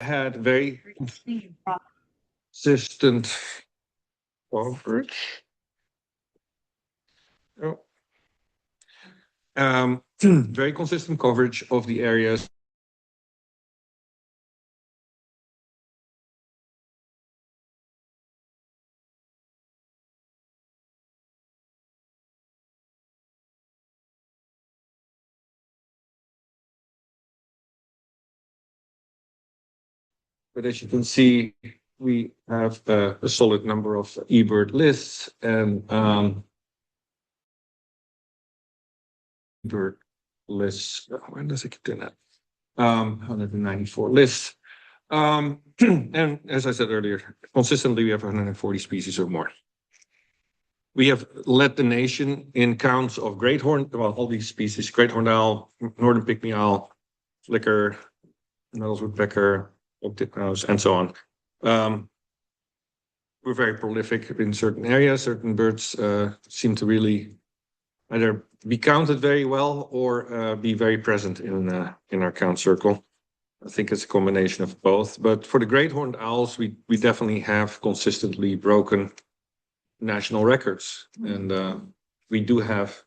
had very consistent coverage. Oh. Very consistent coverage of the areas. But as you can see, we have a solid number of eBird lists and eBird lists. When does it keep doing that? 194 lists. And as I said earlier, consistently we have 140 species or more. We have led the nation in counts of great horn, well, all these species: great horned owl, northern pygmy owl, flicker, nose woodpecker, titmouse, and so on. We're very prolific in certain areas. Certain birds seem to really either be counted very well or be very present in our count circle. I think it's a combination of both. But for the great horned owls, we definitely have consistently broken national records, and we do have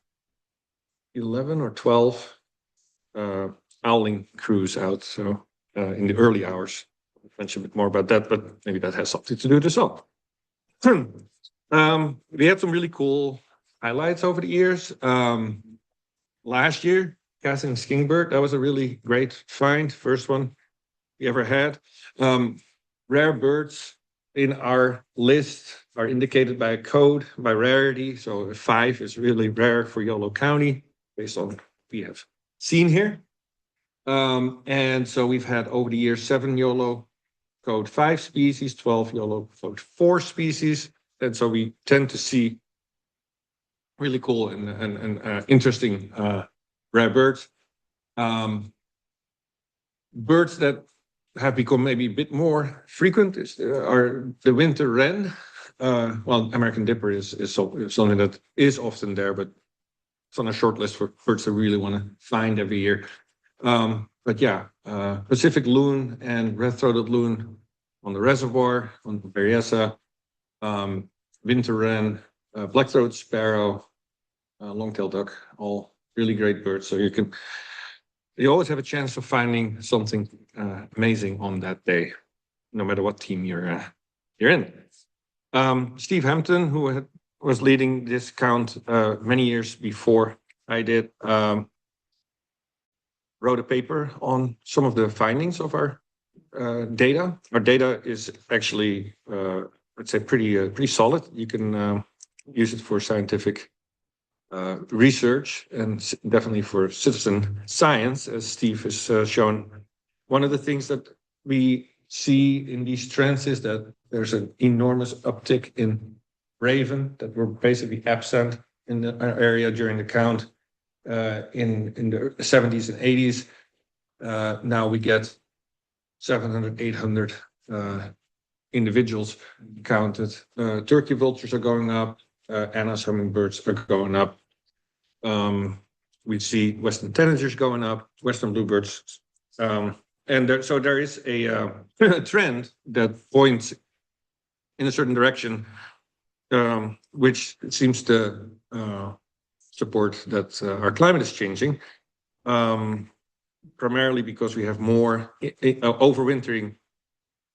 11 or 12 owling crews out. So in the early hours, I'll mention a bit more about that, but maybe that has something to do with the song. We had some really cool highlights over the years. Last year, casting skingbird, that was a really great find, first one we ever had. Rare birds in our list are indicated by a code, by rarity. So 5 is really rare for Yolo County, based on what we have seen here. And so we've had over the years 7 Yolo code 5 species, 12 Yolo code 4 species. And so we tend to see really cool and interesting rare birds. Birds that have become maybe a bit more frequent are the winter wren. Well, American dipper is something that is often there, but it's on a short list for birds that really want to find every year. But yeah, Pacific loon and red-throated loon on the reservoir, on Berryessa, winter wren, black-throated sparrow, long-tailed duck, all really great birds. So you always have a chance of finding something amazing on that day, no matter what team you're in. Steve Hampton, who was leading this count many years before I did, wrote a paper on some of the findings of our data. Our data is actually, I'd say, pretty solid. You can use it for scientific research and definitely for citizen science, as Steve has shown. One of the things that we see in these trends is that there's an enormous uptick in raven that were basically absent in our area during the count in the 70s and 80s. Now we get 700, 800 individuals counted. Turkey vultures are going up. Anna's hummingbirds are going up. We see western tanagers going up, western bluebirds. So there is a trend that points in a certain direction, which seems to support that our climate is changing, primarily because we have more overwintering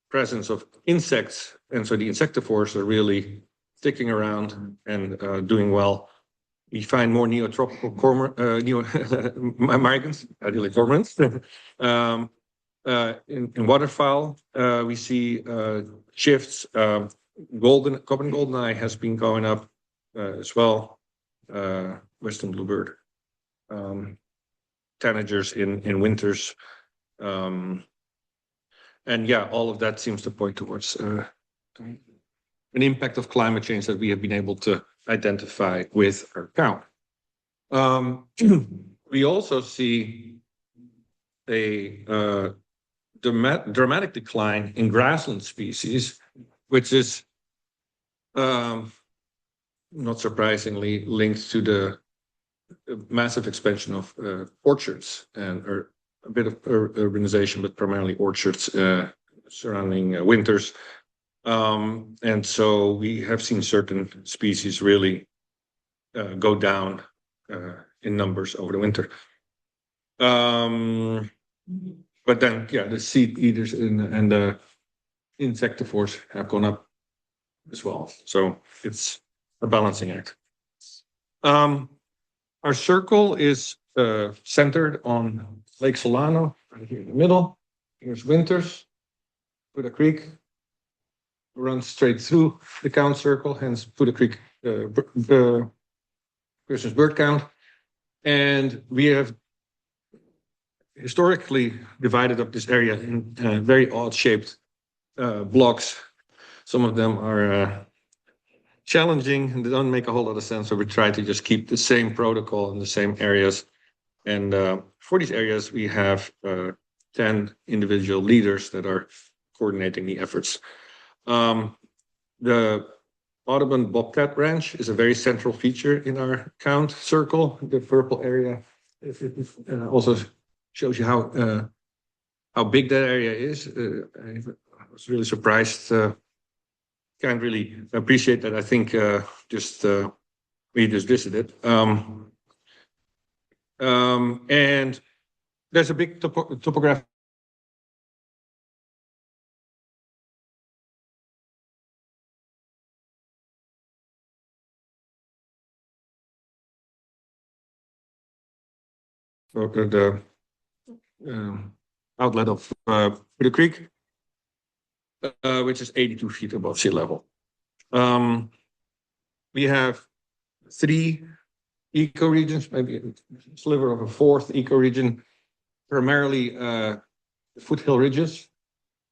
presence of insects. And so the insectivores are really sticking around and doing well. We find more neotropical migrants, ideally cormorants. In waterfowl, we see shifts. Common goldeneye has been going up as well. Western bluebird, tanagers in winters, and yeah, all of that seems to point towards an impact of climate change that we have been able to identify with our count. We also see a dramatic decline in grassland species, which is not surprisingly linked to the massive expansion of orchards and a bit of urbanization, but primarily orchards surrounding winters. And so we have seen certain species really go down in numbers over the winter. But then, yeah, the seed eaters and the insectivores have gone up as well. So it's a balancing act. Our circle is centered on Lake Solano, right here in the middle. Here's Winters, Putah Creek, runs straight through the count circle, hence Putah Creek Christmas bird count. And we have historically divided up this area in very odd shaped blocks. Some of them are challenging and they don't make a whole lot of sense. So we try to just keep the same protocol in the same areas. And for these areas, we have 10 individual leaders that are coordinating the efforts. The Audubon Bobcat Ranch is a very central feature in our count circle. The purple area also shows you how big that area is. I was really surprised. Can't really appreciate that. I think we just visited. And there's a big topographic. The outlet of the creek, which is 82 feet above sea level. We have 3 ecoregions, maybe a sliver of a 4th ecoregion, primarily the foothill ridges,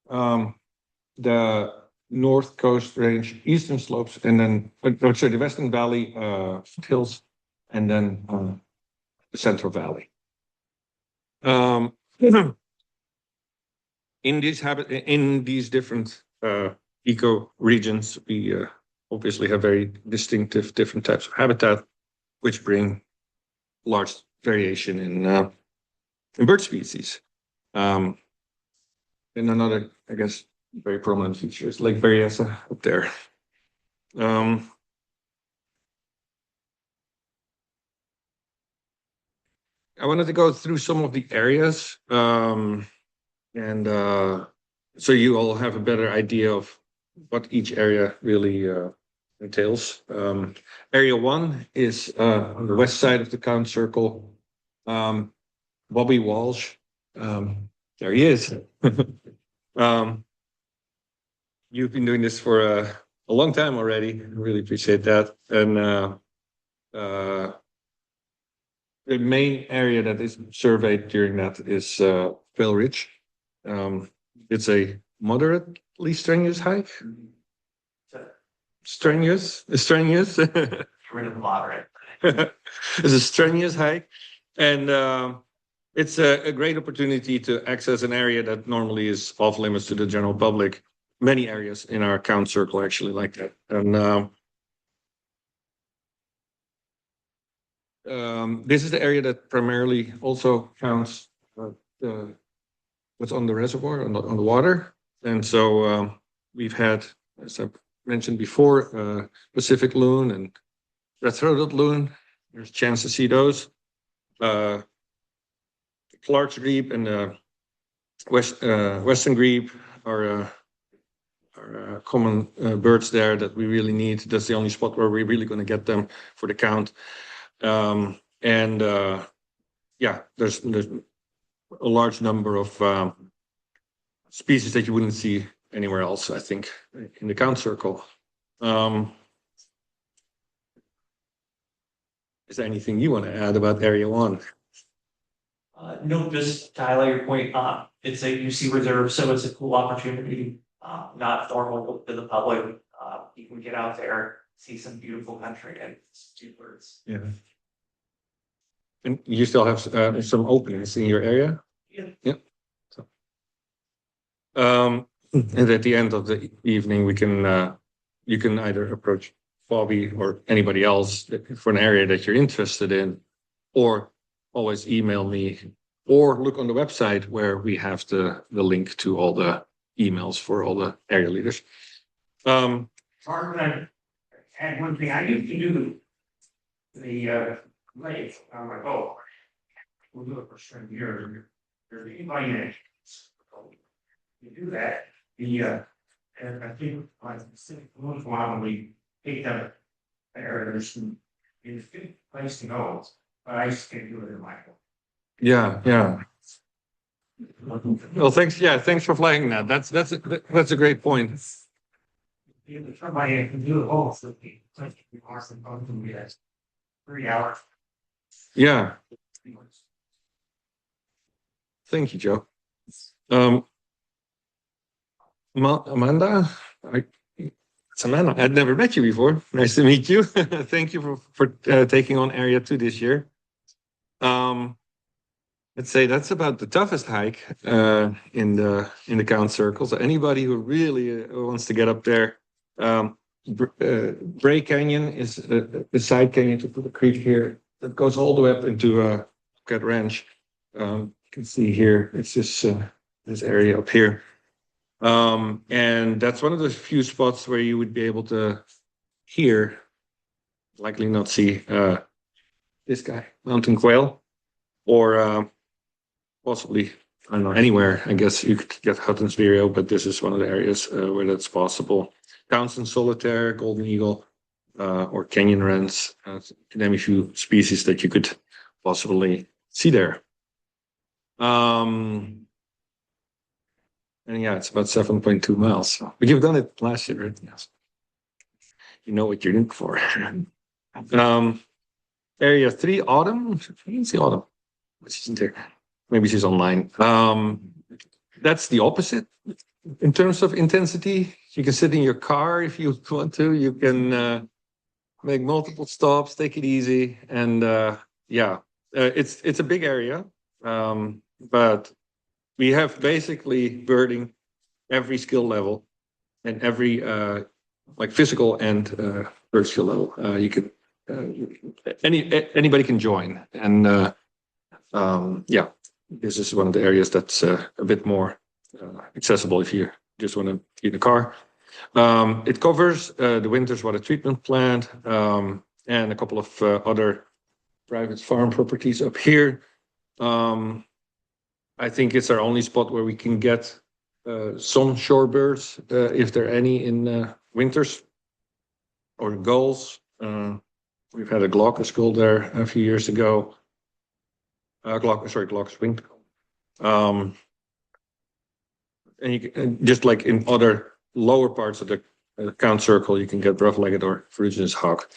the North Coast Range, eastern slopes, and then the Western Valley foothills, and then the Central Valley. In these different ecoregions, we obviously have very distinctive different types of habitat, which bring large variation in bird species. And another, I guess, very prominent feature is Lake Berryessa up there. I wanted to go through some of the areas, and so you all have a better idea of what each area really entails. Area 1 is on the west side of the count circle. Bobby Walsh, there he is. You've been doing this for a long time already. I really appreciate that. And the main area that is surveyed during that is Quail Ridge. It's a moderately strenuous hike. Strenuous. Moderate. It's a strenuous hike, and it's a great opportunity to access an area that normally is off limits to the general public. Many areas in our count circle actually like that, and this is the area that primarily also counts what's on the reservoir, on the water. And so we've had, as I mentioned before, Pacific loon and red-throated loon. There's a chance to see those. The Clark's grebe and the Western grebe are common birds there that we really need. That's the only spot where we're really going to get them for the count. Yeah, there's a large number of species that you wouldn't see anywhere else, I think, in the count circle. Is there anything you want to add about Area 1? No, just to highlight your point, it's a UC reserve, so it's a cool opportunity, not normal to the public. You can get out there, see some beautiful country and see birds. Yeah. And you still have some openings in your area? Yeah. Yeah. So, and at the end of the evening, we can you can either approach Bobby or anybody else for an area that you're interested in, or always email me, or look on the website where we have the link to all the emails for all the area leaders. Bart, and one thing I used to do the lake, I'm like, oh, we'll do it for some years. There's anybody in it. You do that, and I think like once in a while we picked up there's some it's a good place to go, but I just can't do it in my home. Yeah. Well, thanks. Yeah, thanks for flagging that. That's a great point. If somebody can do it all, so it's like you are supposed to be at 3 hours. Yeah. Thank you, Joe. Amanda, it's Amanda. I'd never met you before. Nice to meet you. Thank you for taking on Area 2 this year. Let's say that's about the toughest hike in the count circle. So anybody who really wants to get up there, Bray Canyon is the side canyon to Putah Creek here that goes all the way up into Cat Ranch. You can see here, it's this area up here. And that's one of the few spots where you would be able to hear, likely not see, this guy, mountain quail, or possibly, I don't know, anywhere. I guess you could get Hutton's vireo, but this is one of the areas where that's possible. Townsend solitaire, golden eagle, or canyon wrens, name a few species that you could possibly see there. And yeah, it's about 7.2 miles. But you've done it last year, right? Yes. You know what you're in for. Area 3, Autumn. I can see Autumn. But she's in there. Maybe she's online. That's the opposite in terms of intensity. You can sit in your car if you want to. You can make multiple stops, take it easy, and it's a big area, but we have basically birding every skill level and every like physical and bird skill level. You can anybody can join, and this is one of the areas that's a bit more accessible if you just want to be in the car. It covers the Winters Water Treatment Plant and a couple of other private farm properties up here. I think it's our only spot where we can get some shorebirds, if there are any in winters, or gulls. We've had a glaucous gull there a few years ago. Glaucous winged gull. And you can, just like in other lower parts of the count circle, you can get rough-legged or ferruginous hawk.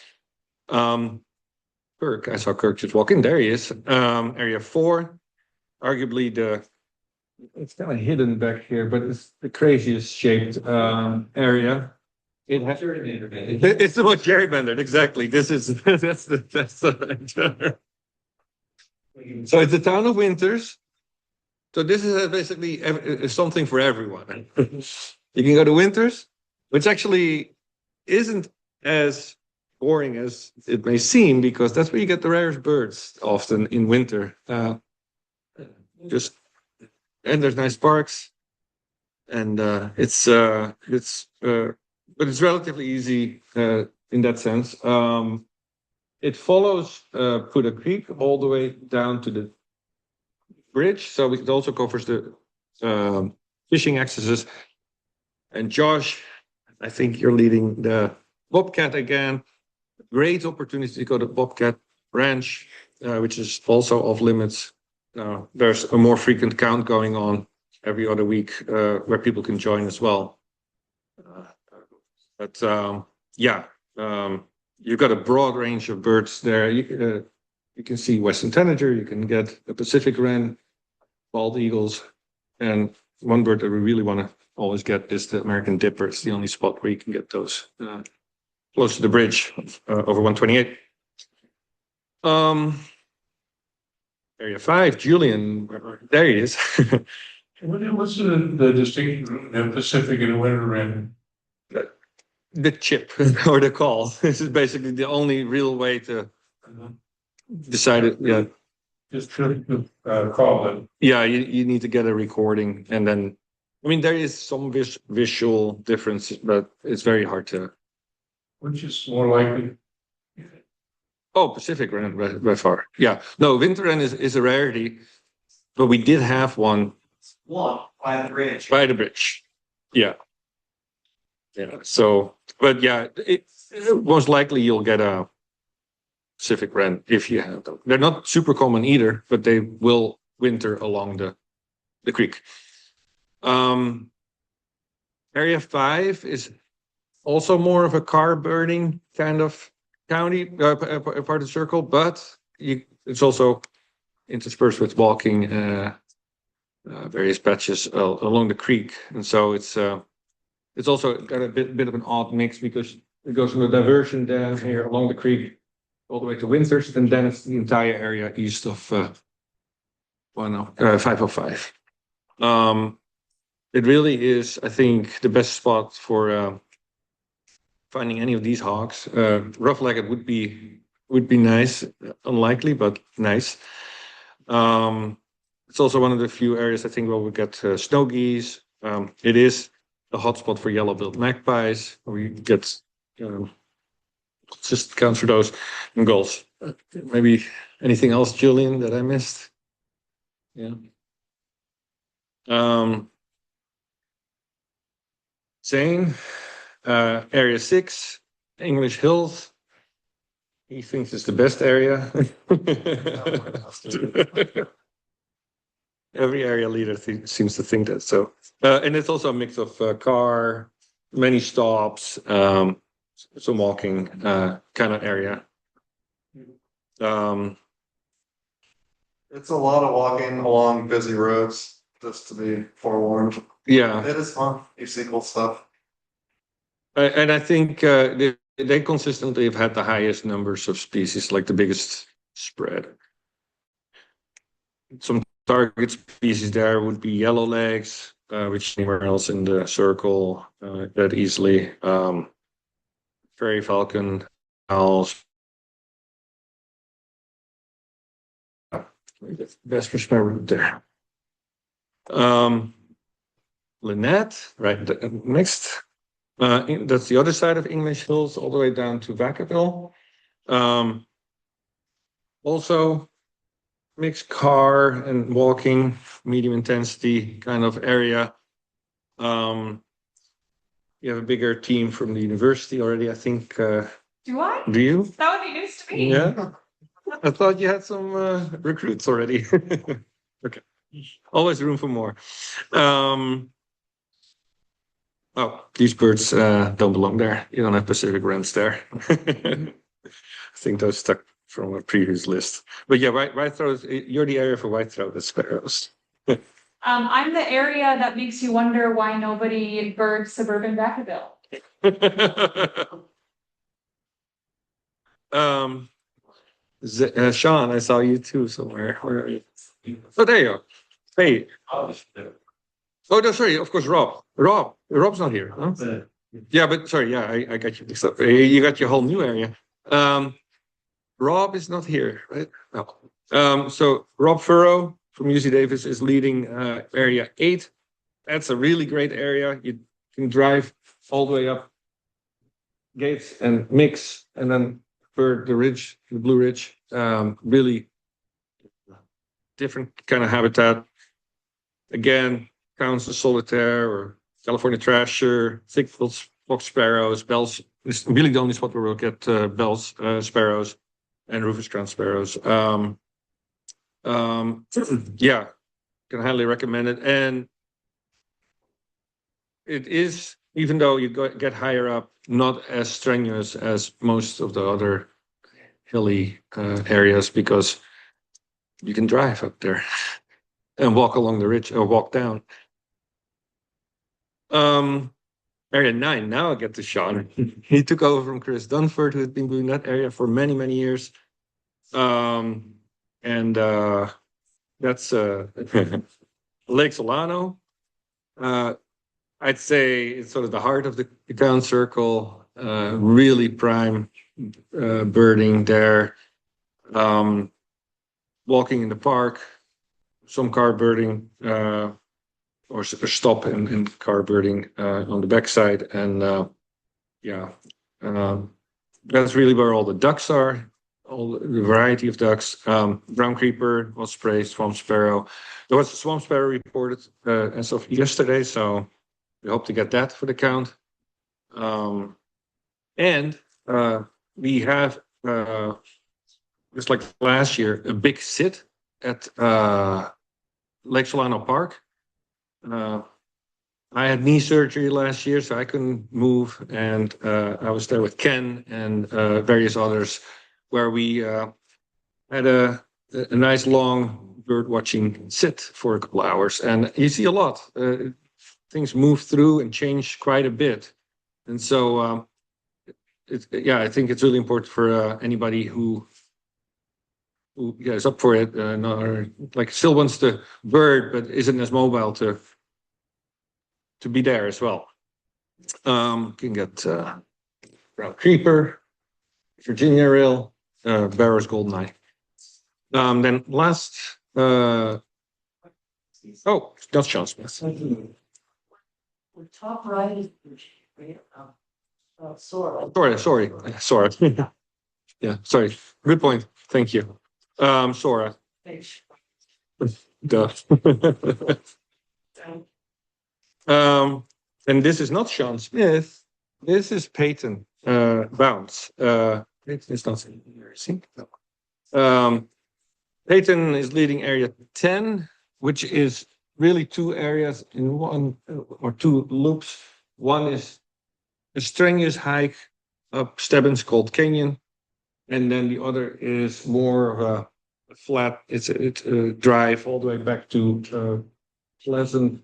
Kirk, I saw Kirk just walk in. There he is. Area 4, arguably it's kind of hidden back here, but it's the craziest shaped area. It's the most gerrymandered, exactly. This is that's the so it's the town of Winters. So this is basically something for everyone. You can go to Winters, which actually isn't as boring as it may seem, because that's where you get the rarest birds often in winter. And there's nice parks, and but it's relatively easy in that sense. It follows Putah Creek all the way down to the bridge, so it also covers the fishing accesses. And Josh, I think you're leading the Bobcat again. Great opportunity to go to Bobcat Ranch, which is also off limits. There's a more frequent count going on every other week where people can join as well. You've got a broad range of birds there. You can see Western tanager, you can get a Pacific wren, bald eagles, and one bird that we really want to always get is the American dipper. It's the only spot where you can get those close to the bridge over 128. Area 5, Julian, there he is. What's the distinction between the Pacific and the winter wren? The chip or the call. This is basically the only real way to decide it. Yeah. Just to call it. Yeah, you need to get a recording, and then I mean, there is some visual difference, but it's very hard to. Which is more likely? Oh, Pacific wren by far. Yeah. No, winter wren is a rarity, but we did have one One by the bridge. by the bridge. Yeah. Yeah. So, but yeah, most likely you'll get a Pacific wren if you have them. They're not super common either, but they will winter along the creek. Area 5 is also more of a car burning kind of county, part of the circle, but it's also interspersed with walking various patches along the creek, and so it's also got a bit of an odd mix because it goes from a diversion down here along the creek all the way to Winters, and then it's the entire area east of 505. It really is, I think, the best spot for finding any of these hogs. Rough-legged would be nice, unlikely, but nice. It's also one of the few areas I think where we get snow geese. It is a hotspot for yellow-billed magpies. We get just count for those and gulls. Maybe anything else, Julian, that I missed? Yeah. Zane, area 6, English Hills. He thinks it's the best area. Every area leader seems to think that. So, and it's also a mix of car, many stops, some walking kind of area. It's a lot of walking along busy roads, just to be forewarned. Yeah, It is fun. You see cool stuff. and I think they consistently have had the highest numbers of species, like the biggest spread. Some target species there would be yellowlegs, which anywhere else in the circle that easily. Prairie falcon, owls. Best perspective there. Lynette, right next. That's the other side of English Hills, all the way down to Vacaville. Also mixed car and walking, medium intensity kind of area. You have a bigger team from the university already, I think. Do I? Do you? That would be news to me. Yeah. I thought you had some recruits already. Okay. Always room for more. Oh, these birds don't belong there. You don't have Pacific wrens there. I think those stuck from a previous list. But yeah, white throats, you're the area for white-throated sparrows. I'm the area that makes you wonder why nobody birds suburban Vacaville. Sean, I saw you too somewhere. Where are you? Oh, there you are. Hey. Oh, no, sorry. Of course, Rob. Rob's not here. Huh? Yeah, but sorry. Yeah, I got you mixed up. You got your whole new area. Rob is not here, right? No. So Rob Furrow from UC Davis is leading area 8. That's a really great area. You can drive all the way up Gates and Mix, and then for the ridge, the Blue Ridge, really different kind of habitat. Again, counts as solitaire or California thrasher, thick-billed fox sparrows, bells. It's really the only spot where we'll get bells, sparrows, and rufous crowned sparrows. Yeah, can highly recommend it. And it is, even though you get higher up, not as strenuous as most of the other hilly areas, because you can drive up there and walk along the ridge or walk down. Area 9, now I get to Sean. He took over from Chris Dunford, who had been doing that area for many, many years. And that's Lake Solano. I'd say it's sort of the heart of the town circle, really prime birding there. Walking in the park, some car birding, or stop in car birding on the backside. And that's really where all the ducks are, all the variety of ducks. Brown creeper, osprey, swamp sparrow. There was a swamp sparrow reported as of yesterday, so we hope to get that for the count. And we have, just like last year, a big sit at Lake Solano Park. I had knee surgery last year, so I couldn't move, and I was there with Ken and various others, where we had a nice long bird watching sit for a couple hours, and you see a lot. Things move through and change quite a bit, and so I think it's really important for anybody who is up for it, or like still wants to bird but isn't as mobile to be there as well. Can get brown creeper, Virginia rail, Barrow's goldeneye. Then last, not Sean Smith. The top right is Sora. Sorry. Yeah, sorry. Good point. Thank you. Sora. Duh. And this is not Sean Smith. This is Peyton Bounce. It's not embarrassing. No. Peyton is leading area 10, which is really two areas in one or two loops. One is a strenuous hike up Stebbins called Canyon, and then the other is more of a flat. It's a drive all the way back to Pleasant.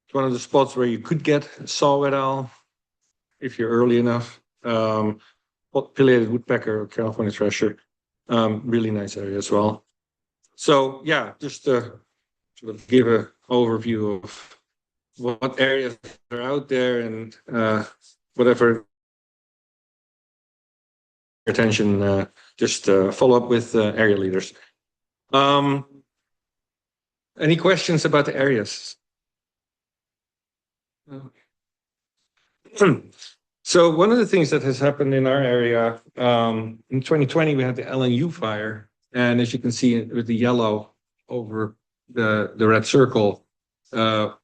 It's one of the spots where you could get saw-whet owl if you're early enough. Pileated woodpecker, California thresher, really nice area as well. So yeah, just to sort of give an overview of what areas are out there and whatever attention, just follow up with area leaders. Any questions about the areas? So one of the things that has happened in our area, in 2020, we had the LNU fire. And as you can see with the yellow over the red circle, more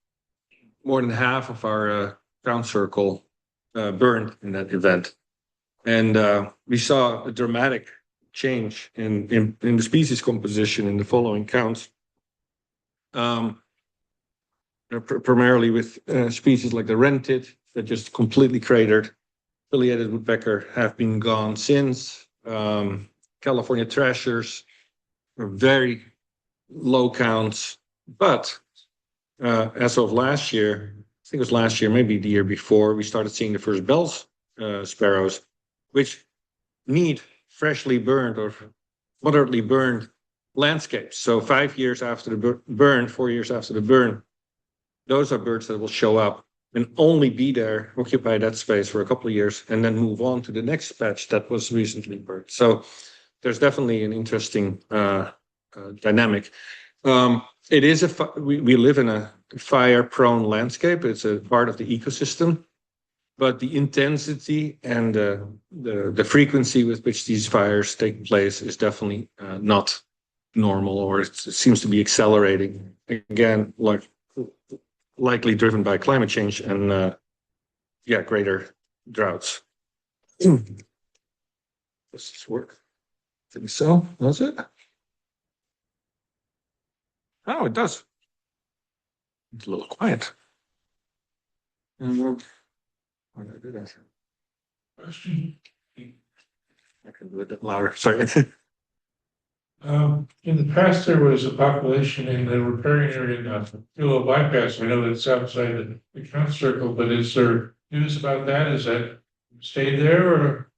than half of our ground circle burned in that event. And we saw a dramatic change in the species composition in the following counts. Primarily with species like the wren-tit that just completely cratered. Pileated woodpecker have been gone since. California thrashers are very low counts, but as of last year, I think it was last year, maybe the year before, we started seeing the first Bell's sparrows, which need freshly burned or moderately burned landscapes. So 5 years after the burn, 4 years after the burn, those are birds that will show up and only be there, occupy that space for a couple of years, and then move on to the next patch that was recently burned. So there's definitely an interesting dynamic. It is we live in a fire-prone landscape. It's a part of the ecosystem, but the intensity and the frequency with which these fires take place is definitely not normal, or it seems to be accelerating again, likely driven by climate change and greater droughts. Does this work? I think so. Does it? Oh, it does. It's a little quiet. Why did I do that? Question. I can do it a bit louder. Sorry. In the past, there was a population in the riparian area in the Yolo bypass. I know that's outside the count circle, but is there news about that? Is that stayed there, or?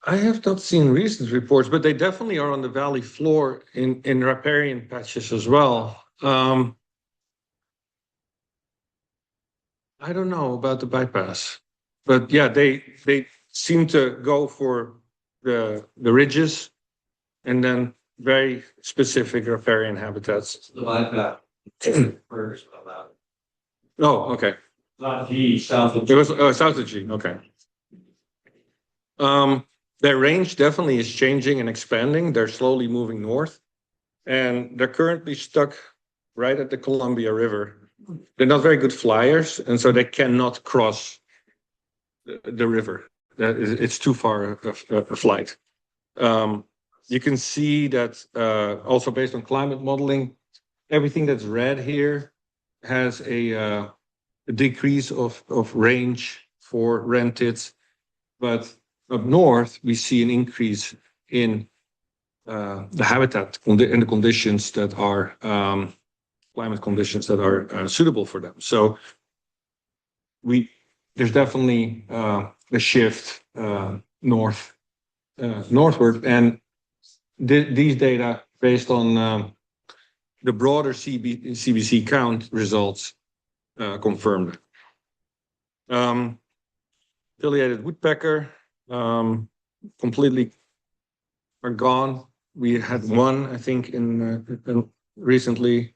I have not seen recent reports, but they definitely are on the valley floor in riparian patches as well. I don't know about the bypass, but yeah, they seem to go for the ridges and then very specific riparian habitats. The bypass. Birds about Oh, okay. Not G, south of. It was south of G. Okay. Their range definitely is changing and expanding. They're slowly moving north, and they're currently stuck right at the Columbia River. They're not very good flyers, and so they cannot cross the river. It's too far a flight. You can see that also based on climate modeling, everything that's red here has a decrease of range for rentids, but up north we see an increase in the habitat and the conditions that are climate conditions that are suitable for them. So there's definitely a shift northward, and these data based on the broader CBC count results confirmed. Affiliated woodpecker completely are gone. We had one, I think, in recently,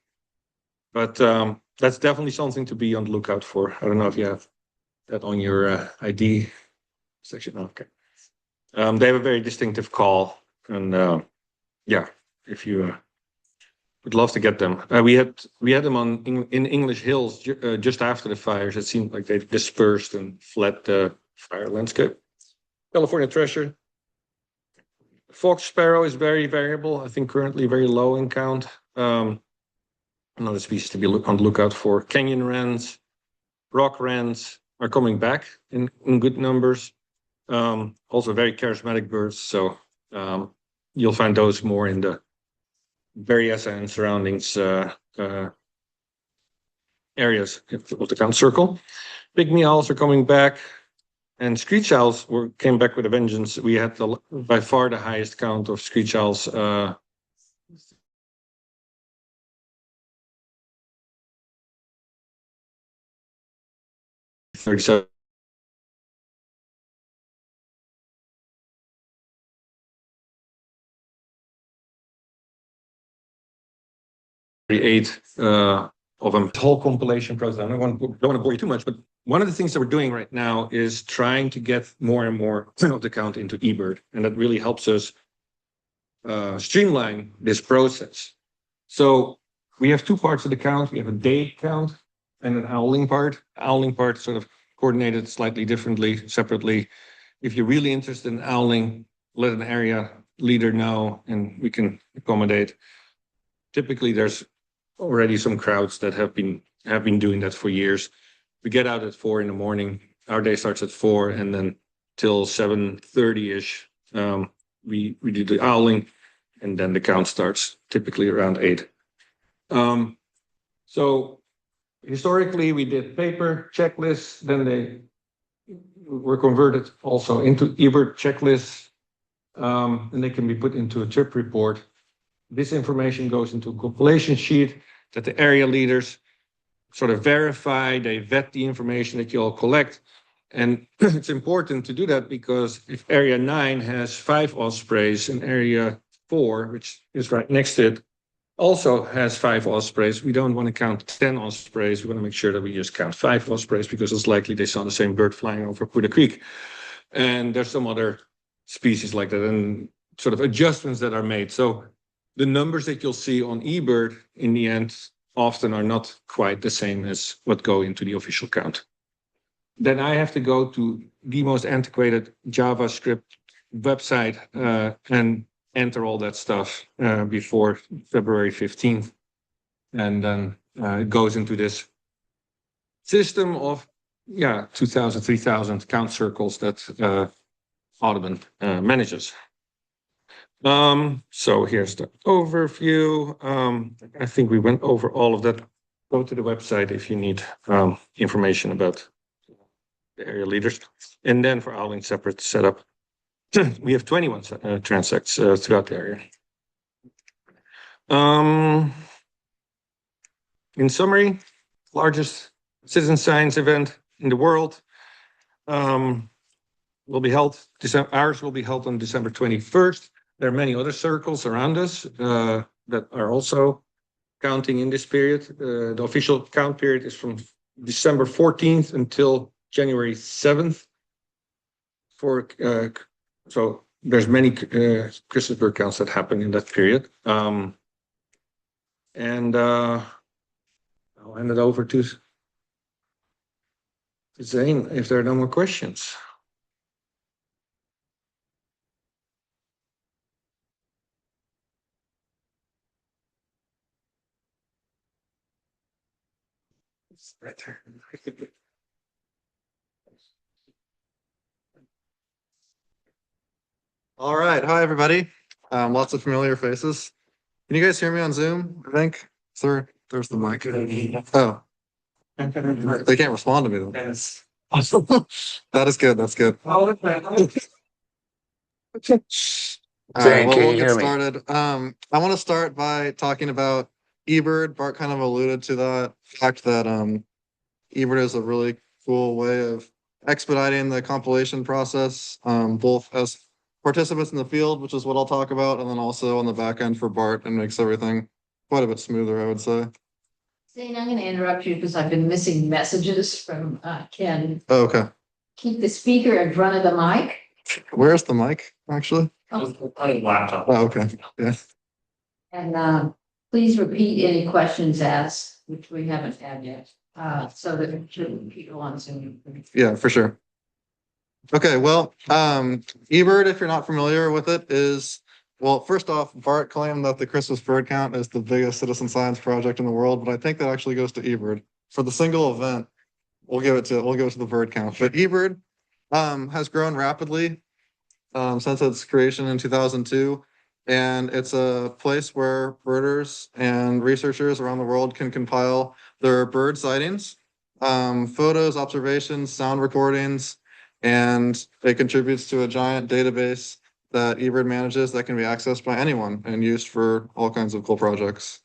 but that's definitely something to be on the lookout for. I don't know if you have that on your ID section. Okay. They have a very distinctive call, and yeah, if you would love to get them. We had them in English Hills just after the fires. It seemed like they dispersed and fled the fire landscape. California treasure. Fox sparrow is very variable. I think currently very low in count. Another species to be on the lookout for. Canyon wrens, rock wrens are coming back in good numbers. Also very charismatic birds, so you'll find those more in the Berryessa and surroundings areas of the count circle. Pygmy owls are coming back, and screech owls came back with a vengeance. We had by far the highest count of screech owls. 37. Of them. The whole compilation process. I don't want to bore you too much, but one of the things that we're doing right now is trying to get more and more of the count into eBird, and that really helps us streamline this process. So we have two parts of the count. We have a day count and an owling part. Owling part sort of coordinated slightly differently, separately. If you're really interested in owling, let an area leader know, and we can accommodate. Typically, there's already some crowds that have been doing that for years. We get out at 4 a.m. Our day starts at 4, and then till 7:30ish, we do the owling, and then the count starts typically around 8. So historically, we did paper checklists. Then they were converted also into eBird checklists, and they can be put into a trip report. This information goes into a compilation sheet that the area leaders sort of verify. They vet the information that you all collect. And it's important to do that because if area 9 has 5 ospreys and area 4, which is right next to it, also has 5 ospreys, we don't want to count 10 ospreys. We want to make sure that we just count 5 ospreys because it's likely they saw the same bird flying over Putah Creek. And there's some other species like that and sort of adjustments that are made. So the numbers that you'll see on eBird in the end often are not quite the same as what go into the official count. Then I have to go to the most antiquated JavaScript website and enter all that stuff before February 15th. And then it goes into this system of 2,000, 3,000 count circles that Audubon manages. So here's the overview. I think we went over all of that. Go to the website if you need information about the area leaders. And then for owling separate setup, we have 21 transects throughout the area. In summary, largest citizen science event in the world. Will be held, ours will be held on December 21st. There are many other circles around us that are also counting in this period. The official count period is from December 14th until January 7th. So there's many Christmas bird counts that happen in that period. And I'll hand it over to Zane if there are no more questions. Right there. All right, hi, everybody. Lots of familiar faces. Can you guys hear me on Zoom, I think? Sir, there's the mic. Oh. They can't respond to me though. That's That is good, that's good. All right, Zane, well, can we'll you get hear me? started. I want to start by talking about eBird. Bart kind of alluded to that fact that eBird is a really cool way of expediting the compilation process, both as participants in the field, which is what I'll talk about, and then also on the back end for Bart, and makes everything quite a bit smoother, I would say. Zane, I'm gonna interrupt you because I've been missing messages from Ken. Oh, okay. Keep the speaker in front of the mic. Where's the mic, actually? laptop. Oh, okay. Yeah. And please repeat any questions asked, which we haven't had yet, so that people on Zoom. Yeah, for sure. Okay, well, eBird, if you're not familiar with it, is, well, first off, Bart claimed that the Christmas bird count is the biggest citizen science project in the world, but I think that actually goes to eBird. For the single event, we'll give it to the bird count. But eBird has grown rapidly since its creation in 2002. And it's a place where birders and researchers around the world can compile their bird sightings, photos, observations, sound recordings, and it contributes to a giant database that eBird manages that can be accessed by anyone and used for all kinds of cool projects.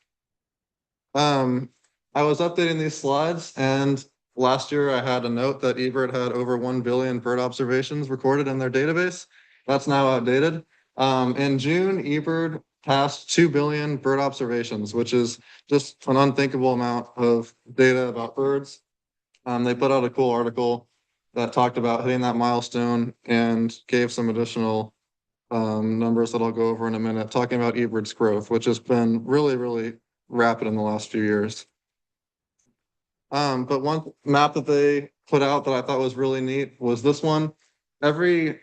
I was updating these slides, and last year I had a note that eBird had over 1 billion bird observations recorded in their database. That's now outdated. In June, eBird passed 2 billion bird observations, which is just an unthinkable amount of data about birds. They put out a cool article that talked about hitting that milestone and gave some additional numbers that I'll go over in a minute, talking about eBird's growth, which has been really, really rapid in the last few years. But one map that they put out that I thought was really neat was this one. Every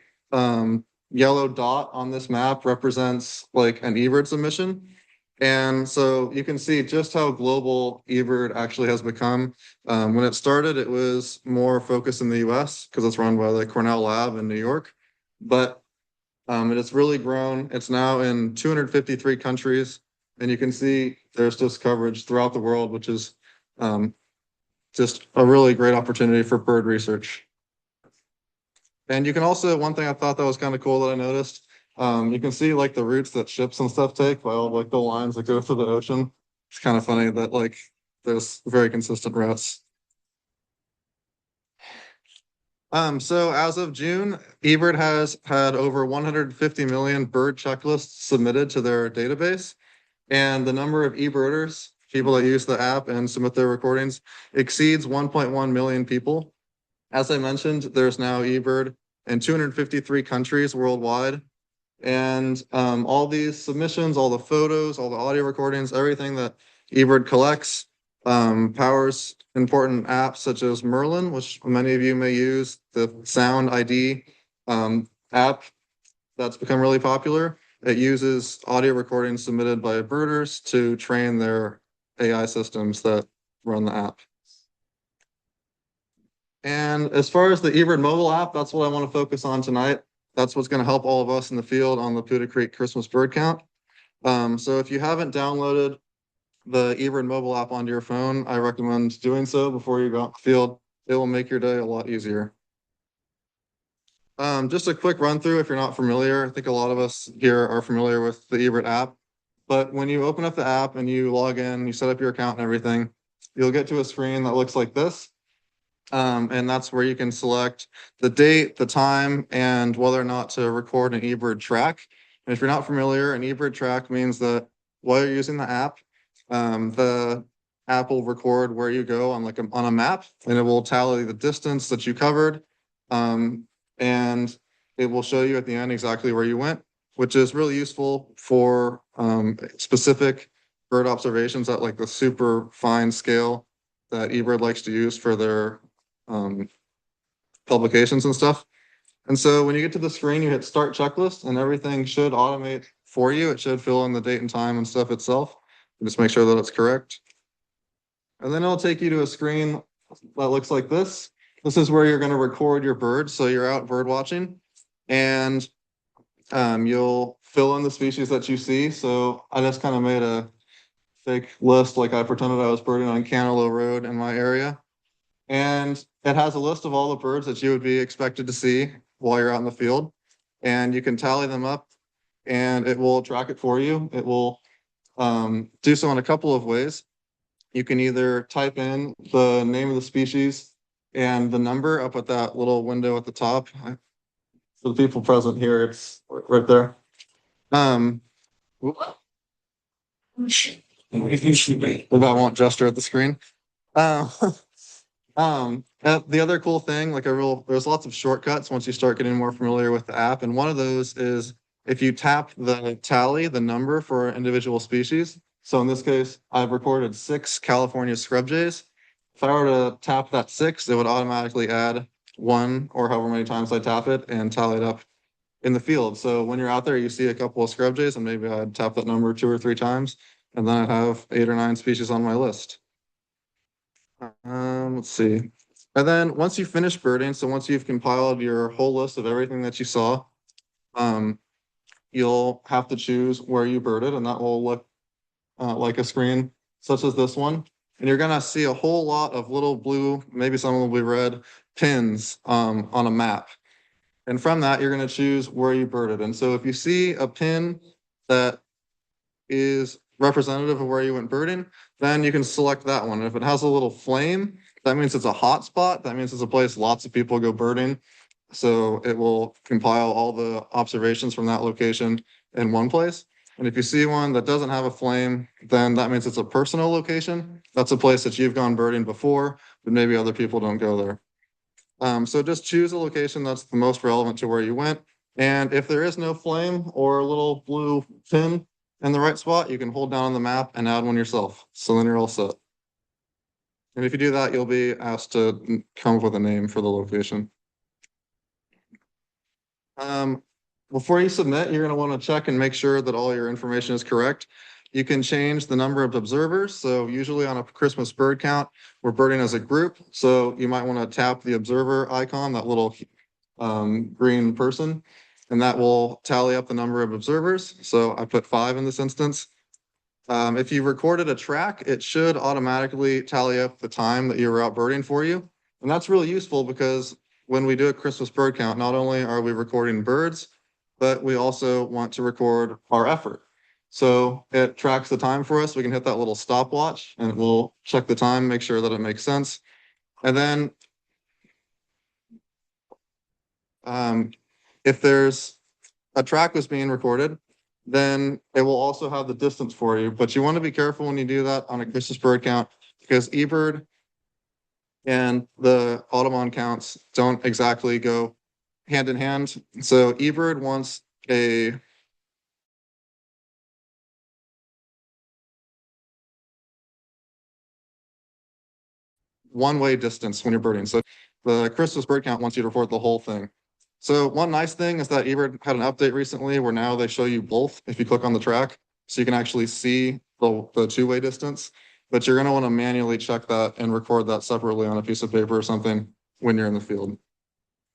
yellow dot on this map represents like an eBird submission. And so you can see just how global eBird actually has become. When it started, it was more focused in the US because it's run by the Cornell Lab in New York. But it has really grown. It's now in 253 countries. And you can see there's just coverage throughout the world, which is just a really great opportunity for bird research. And you can also, one thing I thought that was kind of cool that I noticed, you can see like the routes that ships and stuff take by all like the lines that go through the ocean. It's kind of funny that like there's very consistent routes. So as of June, eBird has had over 150 million bird checklists submitted to their database. And the number of eBirders, people that use the app and submit their recordings, exceeds 1.1 million people. As I mentioned, there's now eBird in 253 countries worldwide. And all these submissions, all the photos, all the audio recordings, everything that eBird collects powers important apps such as Merlin, which many of you may use, the Sound ID app that's become really popular. It uses audio recordings submitted by birders to train their AI systems that run the app. And as far as the eBird mobile app, that's what I want to focus on tonight. That's what's going to help all of us in the field on the Putah Creek Christmas bird count. So if you haven't downloaded the eBird mobile app onto your phone, I recommend doing so before you go out in the field. It will make your day a lot easier. Just a quick run through if you're not familiar. I think a lot of us here are familiar with the eBird app. But when you open up the app and you log in, you set up your account and everything, you'll get to a screen that looks like this. And that's where you can select the date, the time, and whether or not to record an eBird track. And if you're not familiar, an eBird track means that while you're using the app will record where you go on on a map, and it will tally the distance that you covered. And it will show you at the end exactly where you went, which is really useful for specific bird observations at like the super fine scale that eBird likes to use for their publications and stuff. And so when you get to the screen, you hit start checklist and everything should automate for you. It should fill in the date and time and stuff itself. Just make sure that it's correct. And then it'll take you to a screen that looks like this. This is where you're going to record your birds. So you're out bird watching and you'll fill in the species that you see. So I just kind of made a fake list, like I pretended I was birding on Cantaloupe Road in my area. And it has a list of all the birds that you would be expected to see while you're out in the field. And you can tally them up and it will track it for you. It will do so in a couple of ways. You can either type in the name of the species and the number up at that little window at the top. For the people present here, it's right there. Maybe I won't gesture at the screen. The other cool thing, there's lots of shortcuts once you start getting more familiar with the app. And one of those is if you tap the tally, the number for individual species. So in this case, I've recorded 6 California scrub jays. If I were to tap that 6, it would automatically add 1 or however many times I tap it and tally it up in the field. So when you're out there, you see a couple of scrub jays and maybe I'd tap that number 2 or 3 times. And then I have 8 or 9 species on my list. Let's see. And then once you finish birding, so once you've compiled your whole list of everything that you saw, you'll have to choose where you birded, and that will look like a screen such as this one. And you're gonna see a whole lot of little blue, maybe some will be red, pins on a map. And from that, you're gonna choose where you birded. And so if you see a pin that is representative of where you went birding, then you can select that one. And if it has a little flame, that means it's a hot spot. That means it's a place lots of people go birding. So it will compile all the observations from that location in one place. And if you see one that doesn't have a flame, then that means it's a personal location. That's a place that you've gone birding before, but maybe other people don't go there. So just choose a location that's the most relevant to where you went. And if there is no flame or a little blue pin in the right spot, you can hold down on the map and add one yourself. So then you're all set. And if you do that, you'll be asked to come up with a name for the location. Before you submit, you're going to want to check and make sure that all your information is correct. You can change the number of observers. So usually on a Christmas bird count, we're birding as a group. So you might want to tap the observer icon, that little green person, and that will tally up the number of observers. So I put 5 in this instance. If you recorded a track, it should automatically tally up the time that you were out birding for you. And that's really useful because when we do a Christmas bird count, not only are we recording birds, but we also want to record our effort. So it tracks the time for us. We can hit that little stopwatch and it will check the time, make sure that it makes sense. And then if there's a track was being recorded, then it will also have the distance for you. But you want to be careful when you do that on a Christmas bird count because eBird and the Audubon counts don't exactly go hand in hand. So eBird wants a one-way distance when you're birding. So the Christmas bird count wants you to report the whole thing. So one nice thing is that eBird had an update recently where now they show you both if you click on the track. So you can actually see the two-way distance, but you're going to want to manually check that and record that separately on a piece of paper or something when you're in the field.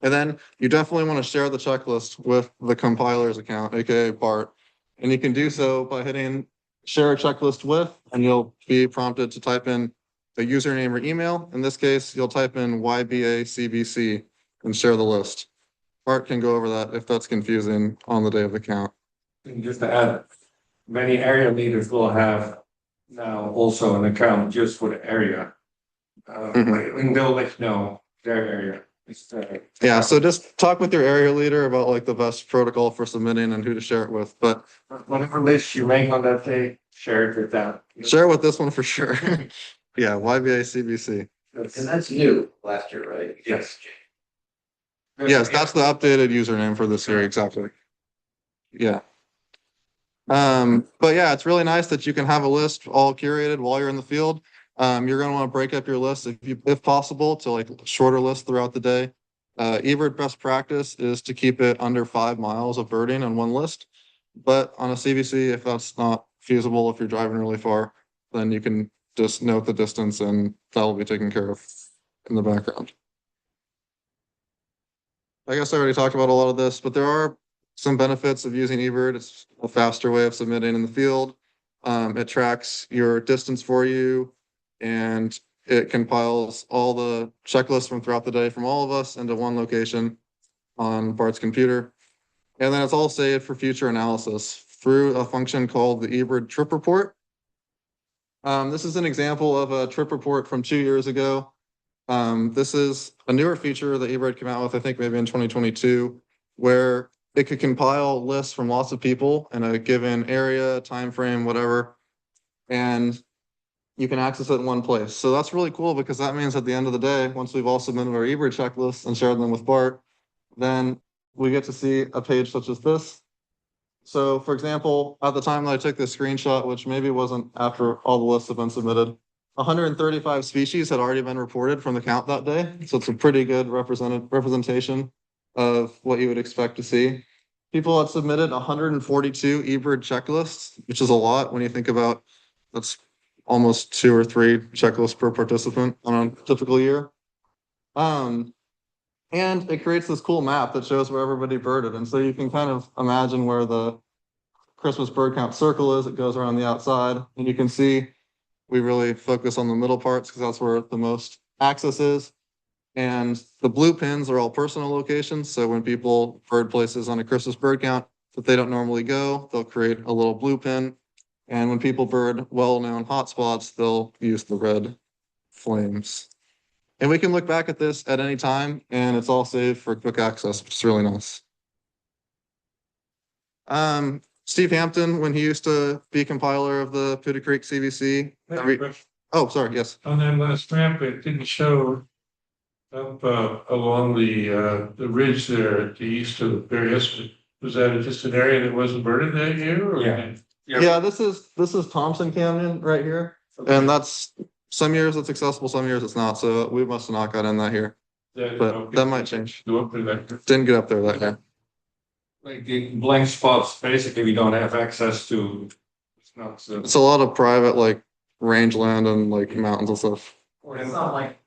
And then you definitely want to share the checklist with the compiler's account, aka Bart. And you can do so by hitting share a checklist with, and you'll be prompted to type in a username or email. In this case, you'll type in YBACBC and share the list. Bart can go over that if that's confusing on the day of the count. And just to add, many area leaders will have now also an account just for the area. And they'll let you know their area. Yeah, so just talk with your area leader about like the best protocol for submitting and who to share it with, but Whatever list you make on that day, share it with them. share with this one for sure. Yeah, YBA CBC. And that's new last year, right? Yes. Yes, that's the updated username for this year, exactly. Yeah. But yeah, it's really nice that you can have a list all curated while you're in the field. You're gonna want to break up your list if possible to like shorter lists throughout the day. eBird best practice is to keep it under 5 miles of birding on one list. But on a CBC, if that's not feasible, if you're driving really far, then you can just note the distance and that'll be taken care of in the background. I guess I already talked about a lot of this, but there are some benefits of using eBird. It's a faster way of submitting in the field. It tracks your distance for you and it compiles all the checklists from throughout the day from all of us into one location on Bart's computer. And then it's all saved for future analysis through a function called the eBird trip report. This is an example of a trip report from 2 years ago. This is a newer feature that eBird came out with, I think maybe in 2022, where it could compile lists from lots of people in a given area, time frame, whatever, and you can access it in one place. So that's really cool because that means at the end of the day, once we've all submitted our eBird checklists and shared them with Bart, then we get to see a page such as this. So for example, at the time that I took this screenshot, which maybe wasn't after all the lists have been submitted, 135 species had already been reported from the count that day. So it's a pretty good representation of what you would expect to see. People had submitted 142 eBird checklists, which is a lot when you think about that's almost 2 or 3 checklists per participant on a typical year. And it creates this cool map that shows where everybody birded. And so you can kind of imagine where the Christmas bird count circle is. It goes around the outside and you can see we really focus on the middle parts because that's where the most access is. And the blue pins are all personal locations. So when people bird places on a Christmas bird count that they don't normally go, they'll create a little blue pin. And when people bird well-known hotspots, they'll use the red flames. And we can look back at this at any time and it's all saved for quick access, which is really nice. Steve Hampton, when he used to be compiler of the Putah Creek CVC. Oh, sorry, yes. On that last map, it didn't show up along the ridge there at the east of the various. Was that just an area that wasn't birded that year? Or Yeah, this is Thompson Canyon right here. Okay. And that's some years it's accessible, some years it's not. So we must have not got in that here. But that might change. Didn't get up there that day. Like the blank spots, basically we don't have access to. It's not. It's a lot of private like rangeland and like mountains and stuff. Or it's not like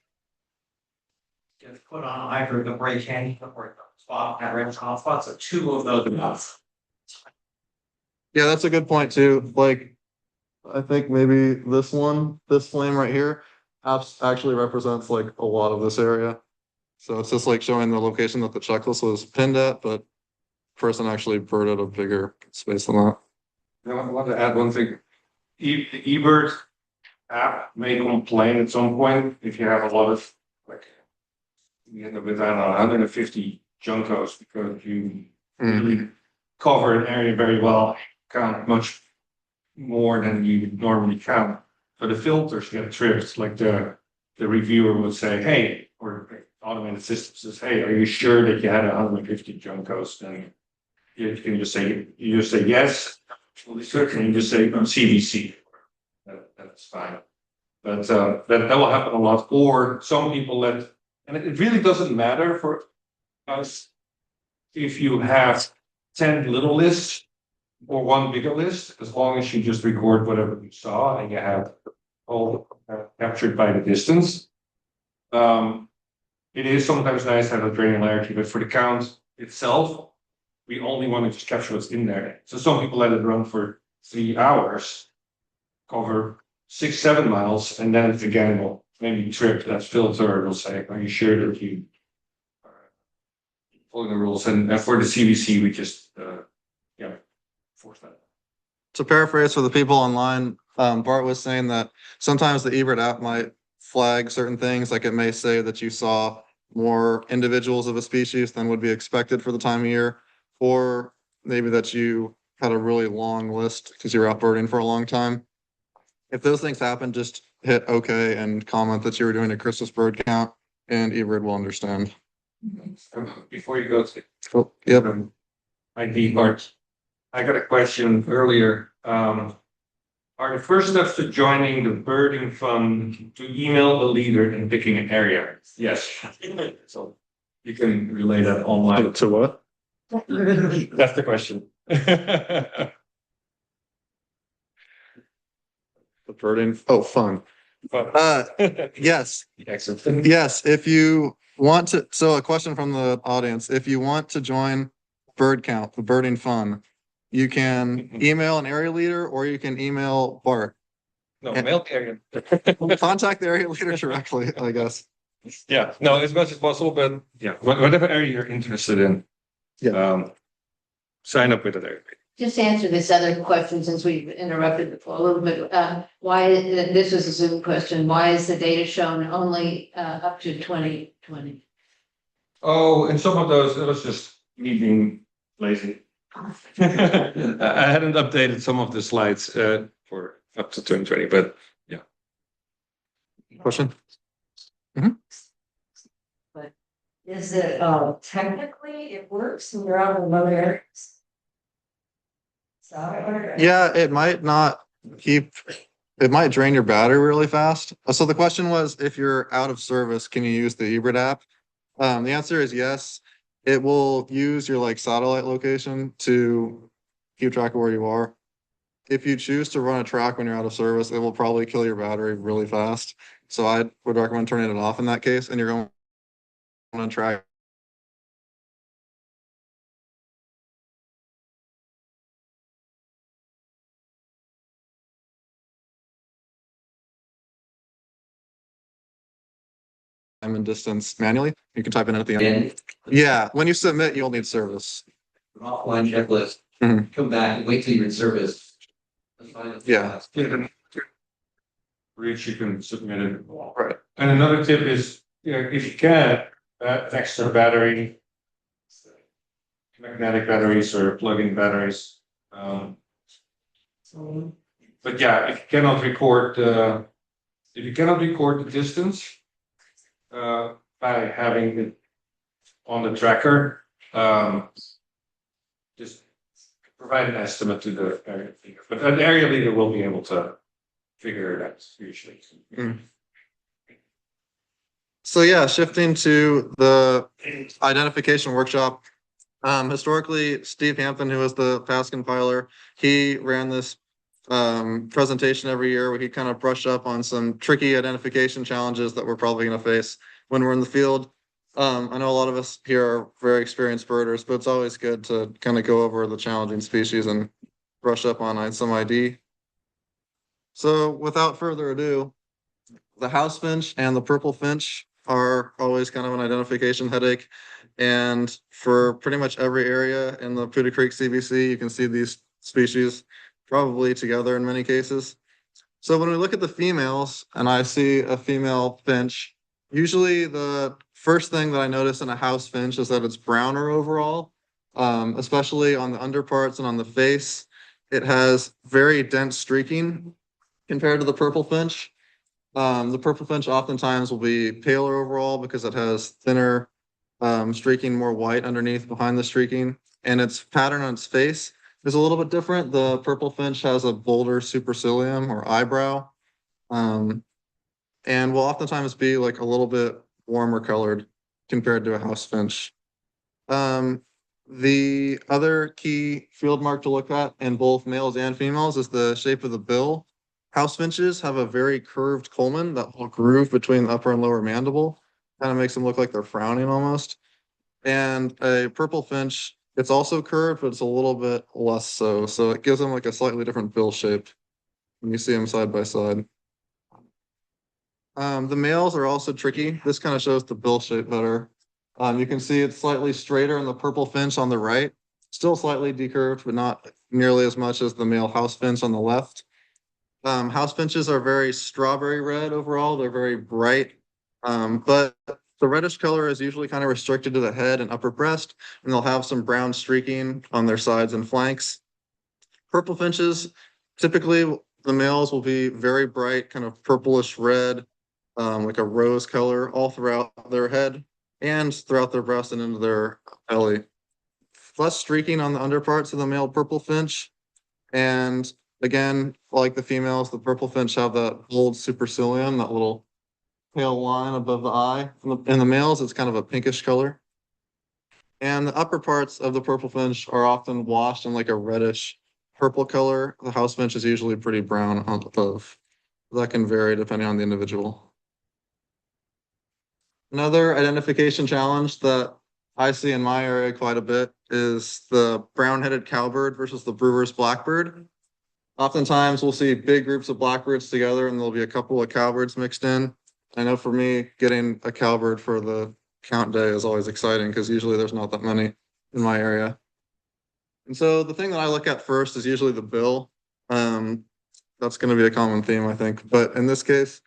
just put on either the break canyon or the spot at range hotspots, so 2 of those enough. Yeah, that's a good point too. Like, I think maybe this flame right here, actually represents like a lot of this area. So it's just like showing the location that the checklist was pinned at, but person actually birded a bigger space than that. I want to add one thing. The eBird app may complain at some point if you have a lot of like you end up with, I don't know, 150 juncos because you really cover an area very well, count much more than you normally count. So the filters get tripped, like the reviewer would say, hey, or the automated system says, hey, are you sure that you had 150 juncos? Then you can just say yes, and you just say CBC. That's fine. But that will happen a lot. Or some people and it really doesn't matter for us if you have 10 little lists or 1 bigger list, as long as you just record whatever you saw and you have all captured by the distance. It is sometimes nice to have a granularity, but for the count itself, we only want to just capture what's in there. So some people let it run for 3 hours, cover 6-7 miles, and then again will maybe trip that filter. It'll say, are you sure that you are following the rules? And for the CVC, we just force that. To paraphrase for the people online, Bart was saying that sometimes the eBird app might flag certain things, like it may say that you saw more individuals of a species than would be expected for the time of year, or maybe that you had a really long list because you were out birding for a long time. If those things happen, just hit OK and comment that you were doing a Christmas bird count, and eBird will understand. Before you go to Oh, yep. ID Bart, I got a question earlier. Are the first steps to joining the birding fund to email the leader and picking an area? Yes. So you can relay that online. To what? That's the question. The birding. Oh, fun. Yes. Excellent. Yes, if you want to, so a question from the audience, if you want to join bird count, the birding fun, you can email an area leader or you can email Bart. No, mail area. Contact the area leader directly, I guess. Yeah, no, as much as possible, but yeah, whatever area you're interested in. Yeah. Sign up with it area. Just answer this other question since we've interrupted the flow a little bit. Why, this was a Zoom question, why is the data shown only up to 2020? Oh, and some of those, it was just me being lazy. I hadn't updated some of the slides for up to 2020, but yeah. Question? But is it technically it works when you're out in remote areas? So Yeah, it might not keep, it might drain your battery really fast. So the question was, if you're out of service, can you use the eBird app? The answer is yes. It will use your like satellite location to keep track of where you are. If you choose to run a track when you're out of service, it will probably kill your battery really fast. So I would recommend turning it off in that case, and you're going on track. Time and distance manually. You can type it in at the end. And Yeah, when you submit, you'll need service. an offline checklist, Mhm. come back and wait till you're in service. Let's find out. Yeah. Reach, you can submit it. Right. And another tip is, if you can, extra battery, magnetic batteries or plug-in batteries. But yeah, if you cannot record the distance by having it on the tracker, just provide an estimate to the area leader. But an area leader will be able to figure it out usually. So yeah, shifting to the identification workshop. Historically, Steve Hampton, who was the past compiler, he ran this presentation every year where he kind of brushed up on some tricky identification challenges that we're probably going to face when we're in the field. I know a lot of us here are very experienced birders, but it's always good to kind of go over the challenging species and brush up on some ID. So without further ado, the house finch and the purple finch are always kind of an identification headache. And for pretty much every area in the Putah Creek CBC, you can see these species probably together in many cases. So when we look at the females and I see a female finch, usually the first thing that I notice in a house finch is that it's browner overall, especially on the underparts and on the face. It has very dense streaking compared to the purple finch. The purple finch oftentimes will be paler overall because it has thinner streaking, more white underneath behind the streaking, and its pattern on its face is a little bit different. The purple finch has a bolder supercilium or eyebrow, and will oftentimes be like a little bit warmer colored compared to a house finch. The other key field mark to look at in both males and females is the shape of the bill. House finches have a very curved culmen, that whole groove between the upper and lower mandible. Kind of makes them look like they're frowning almost. And a purple finch, it's also curved, but it's a little bit less so. So it gives them like a slightly different bill shape when you see them side by side. The males are also tricky. This kind of shows the bill shape better. You can see it's slightly straighter in the purple finch on the right, still slightly decurved, but not nearly as much as the male house finch on the left. House finches are very strawberry red overall. They're very bright, but The reddish color is usually kind of restricted to the head and upper breast, and they'll have some brown streaking on their sides and flanks. Purple finches, typically the males will be very bright, kind of purplish red, like a rose color all throughout their head and throughout their breast and into their belly. Less streaking on the underparts of the male purple finch. And again, like the females, the purple finch have that bold supercilium, that little pale line above the eye. In the males, it's kind of a pinkish color. And the upper parts of the purple finch are often washed in like a reddish purple color. The house finch is usually pretty brown on above. That can vary depending on the individual. Another identification challenge that I see in my area quite a bit is the brown-headed cowbird versus the brewer's blackbird. Oftentimes we'll see big groups of blackbirds together and there'll be a couple of cowbirds mixed in. I know for me, getting a cowbird for the count day is always exciting because usually there's not that many in my area. And so the thing that I look at first is usually the bill. That's going to be a common theme, I think. But in this case,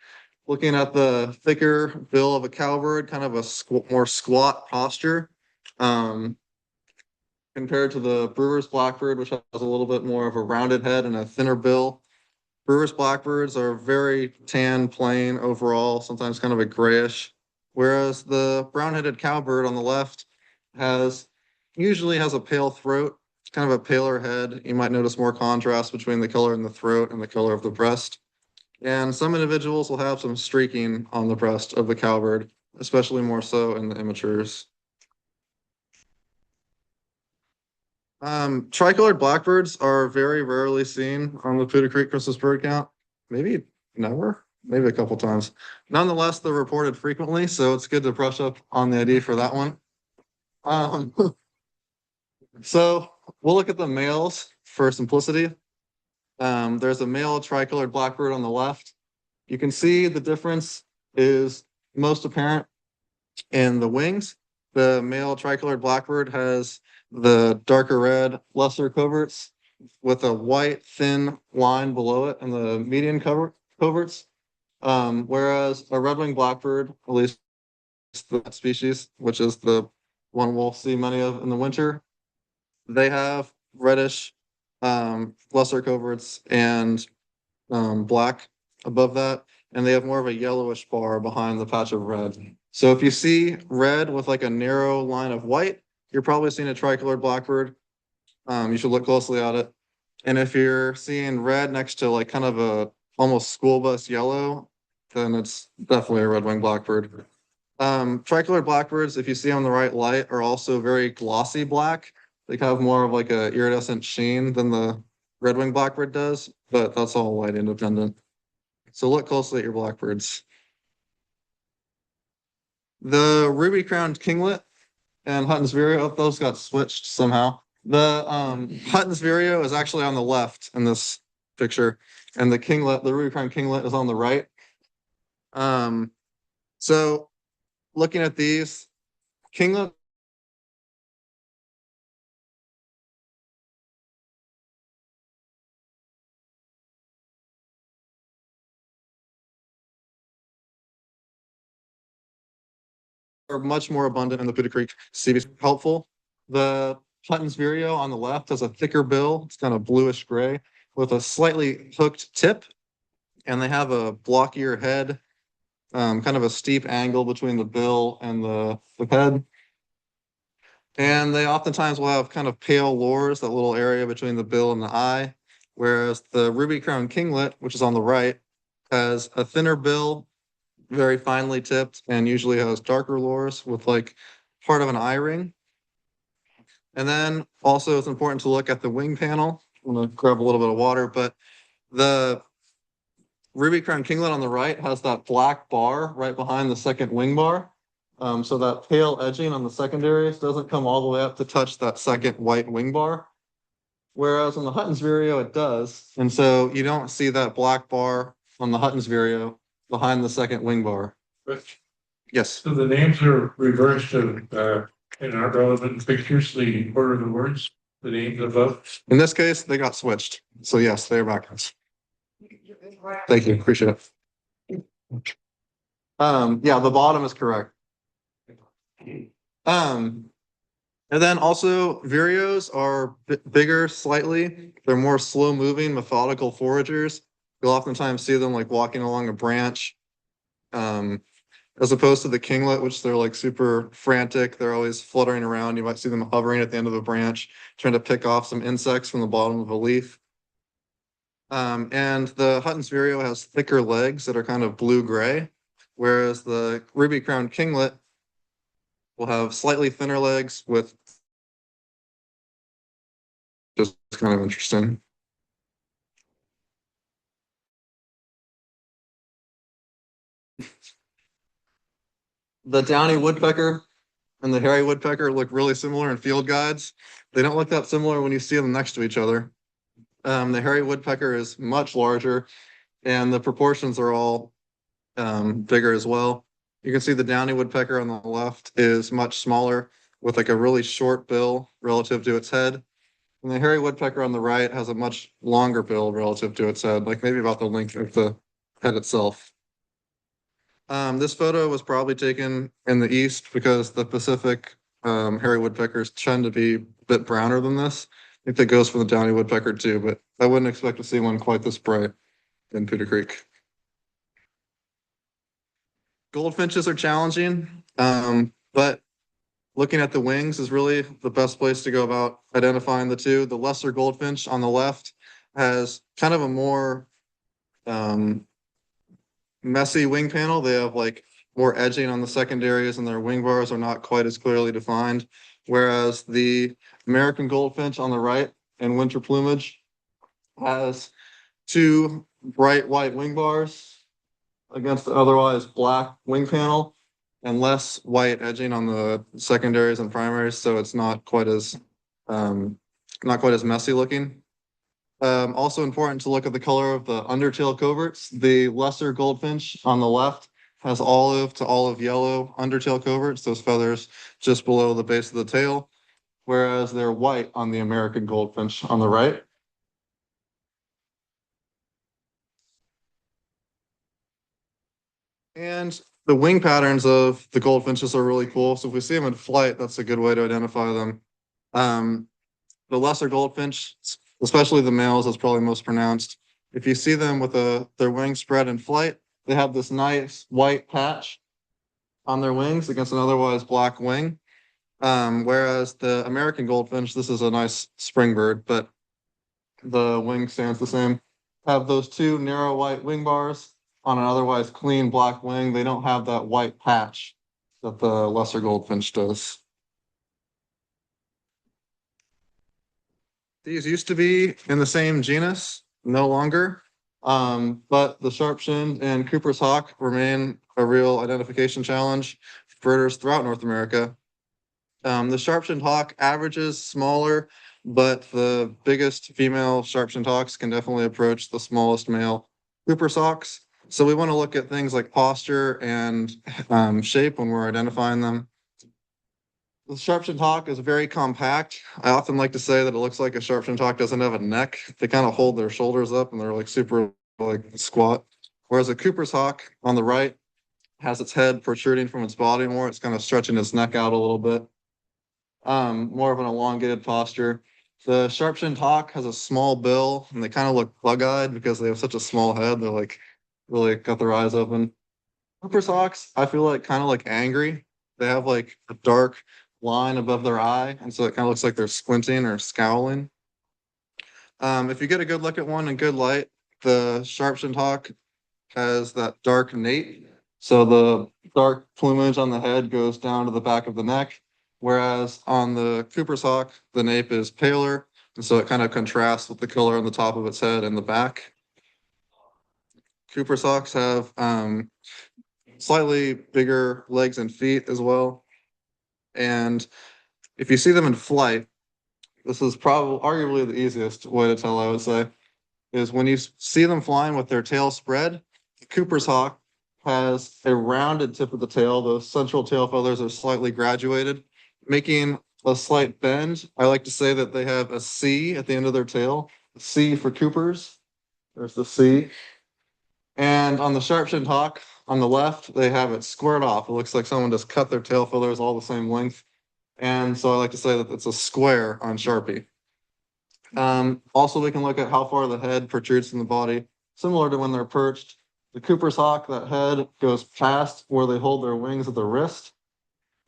looking at the thicker bill of a cowbird, kind of a more squat posture, compared to the brewer's blackbird, which has a little bit more of a rounded head and a thinner bill. Brewer's blackbirds are very tan, plain overall, sometimes kind of a grayish, whereas the brown-headed cowbird on the left usually has a pale throat, kind of a paler head. You might notice more contrast between the color in the throat and the color of the breast. And some individuals will have some streaking on the breast of the cowbird, especially more so in the immatures. Tricolored blackbirds are very rarely seen on the Putah Creek Christmas bird count. Maybe never, maybe a couple times. Nonetheless, they're reported frequently, so it's good to brush up on the ID for that one. So we'll look at the males for simplicity. There's a male tricolored blackbird on the left. You can see the difference is most apparent in the wings. The male tricolored blackbird has the darker red, lesser coverts with a white thin line below it and the median coverts. Whereas a red-winged blackbird, at least that species, which is the one we'll see many of in the winter, they have reddish, lesser coverts and black above that, and they have more of a yellowish bar behind the patch of red. So if you see red with like a narrow line of white, you're probably seeing a tricolored blackbird. You should look closely at it. And if you're seeing red next to like kind of a almost school bus yellow, then it's definitely a red-winged blackbird. Tricolored blackbirds, if you see on the right light, are also very glossy black. They have more of like a iridescent sheen than the red-winged blackbird does, but that's all light independent. So look closely at your blackbirds. The ruby-crowned kinglet and Hutton's vireo, those got switched somehow. The Hutton's vireo is actually on the left in this picture, and the kinglet, the ruby-crowned kinglet, is on the right. So looking at these, kinglet are much more abundant in the Putah Creek CB's helpful. The Hutton's vireo on the left has a thicker bill. It's kind of bluish gray with a slightly hooked tip, and they have a blockier head, kind of a steep angle between the bill and the head. And they oftentimes will have kind of pale lores, that little area between the bill and the eye, whereas the ruby-crowned kinglet, which is on the right, has a thinner bill, very finely tipped, and usually has darker lores with like part of an eye ring. And then also it's important to look at the wing panel. I'm gonna grab a little bit of water, but the ruby-crowned kinglet on the right has that black bar right behind the second wing bar. So that pale edging on the secondaries doesn't come all the way up to touch that second white wing bar. Whereas on the Hutton's vireo, it does. And so you don't see that black bar on the Hutton's vireo behind the second wing bar. Yes. So the names are reversed and aren't relevant in pictures, the order of the words, the names above. In this case, they got switched. So yes, they are backwards. Thank you. Appreciate it. Yeah, the bottom is correct. And then also vireos are bigger slightly. They're more slow moving, methodical foragers. You'll oftentimes see them like walking along a branch. As opposed to the kinglet, which they're like super frantic. They're always fluttering around. You might see them hovering at the end of a branch, trying to pick off some insects from the bottom of a leaf. And the Hutton's vireo has thicker legs that are kind of blue-gray, whereas the ruby-crowned kinglet will have slightly thinner legs with just kind of interesting. The downy woodpecker and the hairy woodpecker look really similar in field guides. They don't look that similar when you see them next to each other. The hairy woodpecker is much larger, and the proportions are all bigger as well. You can see the downy woodpecker on the left is much smaller with like a really short bill relative to its head. And the hairy woodpecker on the right has a much longer bill relative to its head, like maybe about the length of the head itself. This photo was probably taken in the east because the Pacific hairy woodpeckers tend to be a bit browner than this. I think that goes for the downy woodpecker too, but I wouldn't expect to see one quite this bright in Putah Creek. Goldfinches are challenging, but looking at the wings is really the best place to go about identifying the two. The lesser goldfinch on the left has kind of a more messy wing panel. They have like more edging on the secondaries and their wing bars are not quite as clearly defined. Whereas the American goldfinch on the right in winter plumage has two bright white wing bars against the otherwise black wing panel and less white edging on the secondaries and primaries, so it's not quite as messy looking. Also important to look at the color of the undertail coverts. The lesser goldfinch on the left has olive to olive yellow undertail coverts, those feathers just below the base of the tail, whereas they're white on the American goldfinch on the right. And the wing patterns of the goldfinches are really cool. So if we see them in flight, that's a good way to identify them. The lesser goldfinch, especially the males, is probably most pronounced. If you see them with their wings spread in flight, they have this nice white patch on their wings against an otherwise black wing. Whereas the American goldfinch, this is a nice spring bird, but the wing stands the same, have those two narrow white wing bars on an otherwise clean black wing. They don't have that white patch that the lesser goldfinch does. These used to be in the same genus, no longer. But the sharp-shinned and Cooper's hawk remain a real identification challenge for birders throughout North America. The sharp-shinned hawk averages smaller, but the biggest female sharp-shinned hawks can definitely approach the smallest male Cooper's hawks. So we want to look at things like posture and shape when we're identifying them. The sharp-shinned hawk is very compact. I often like to say that it looks like a sharp-shinned hawk doesn't have a neck. They kind of hold their shoulders up and they're like super like squat. Whereas a Cooper's hawk on the right has its head protruding from its body more. It's kind of stretching its neck out a little bit. More of an elongated posture. The sharp-shinned hawk has a small bill and they kind of look bug-eyed because they have such a small head. They're like really got their eyes open. Cooper's hawks, I feel like kind of like angry. They have like a dark line above their eye, and so it kind of looks like they're squinting or scowling. If you get a good look at one in good light, the sharp-shinned hawk has that dark nape. So the dark plumage on the head goes down to the back of the neck, whereas on the Cooper's hawk, the nape is paler, and so it kind of contrasts with the color on the top of its head and the back. Cooper's hawks have slightly bigger legs and feet as well. And if you see them in flight, this is probably arguably the easiest way to tell, I would say, is when you see them flying with their tail spread, the Cooper's hawk has a rounded tip of the tail. Those central tail feathers are slightly graduated, making a slight bend. I like to say that they have a C at the end of their tail, a C for Coopers. There's the C. And on the sharp-shinned hawk, on the left, they have it squared off. It looks like someone just cut their tail feathers all the same length. And so I like to say that it's a square on Sharpie. Also, we can look at how far the head protrudes from the body, similar to when they're perched. The Cooper's hawk, that head goes past where they hold their wings at the wrist.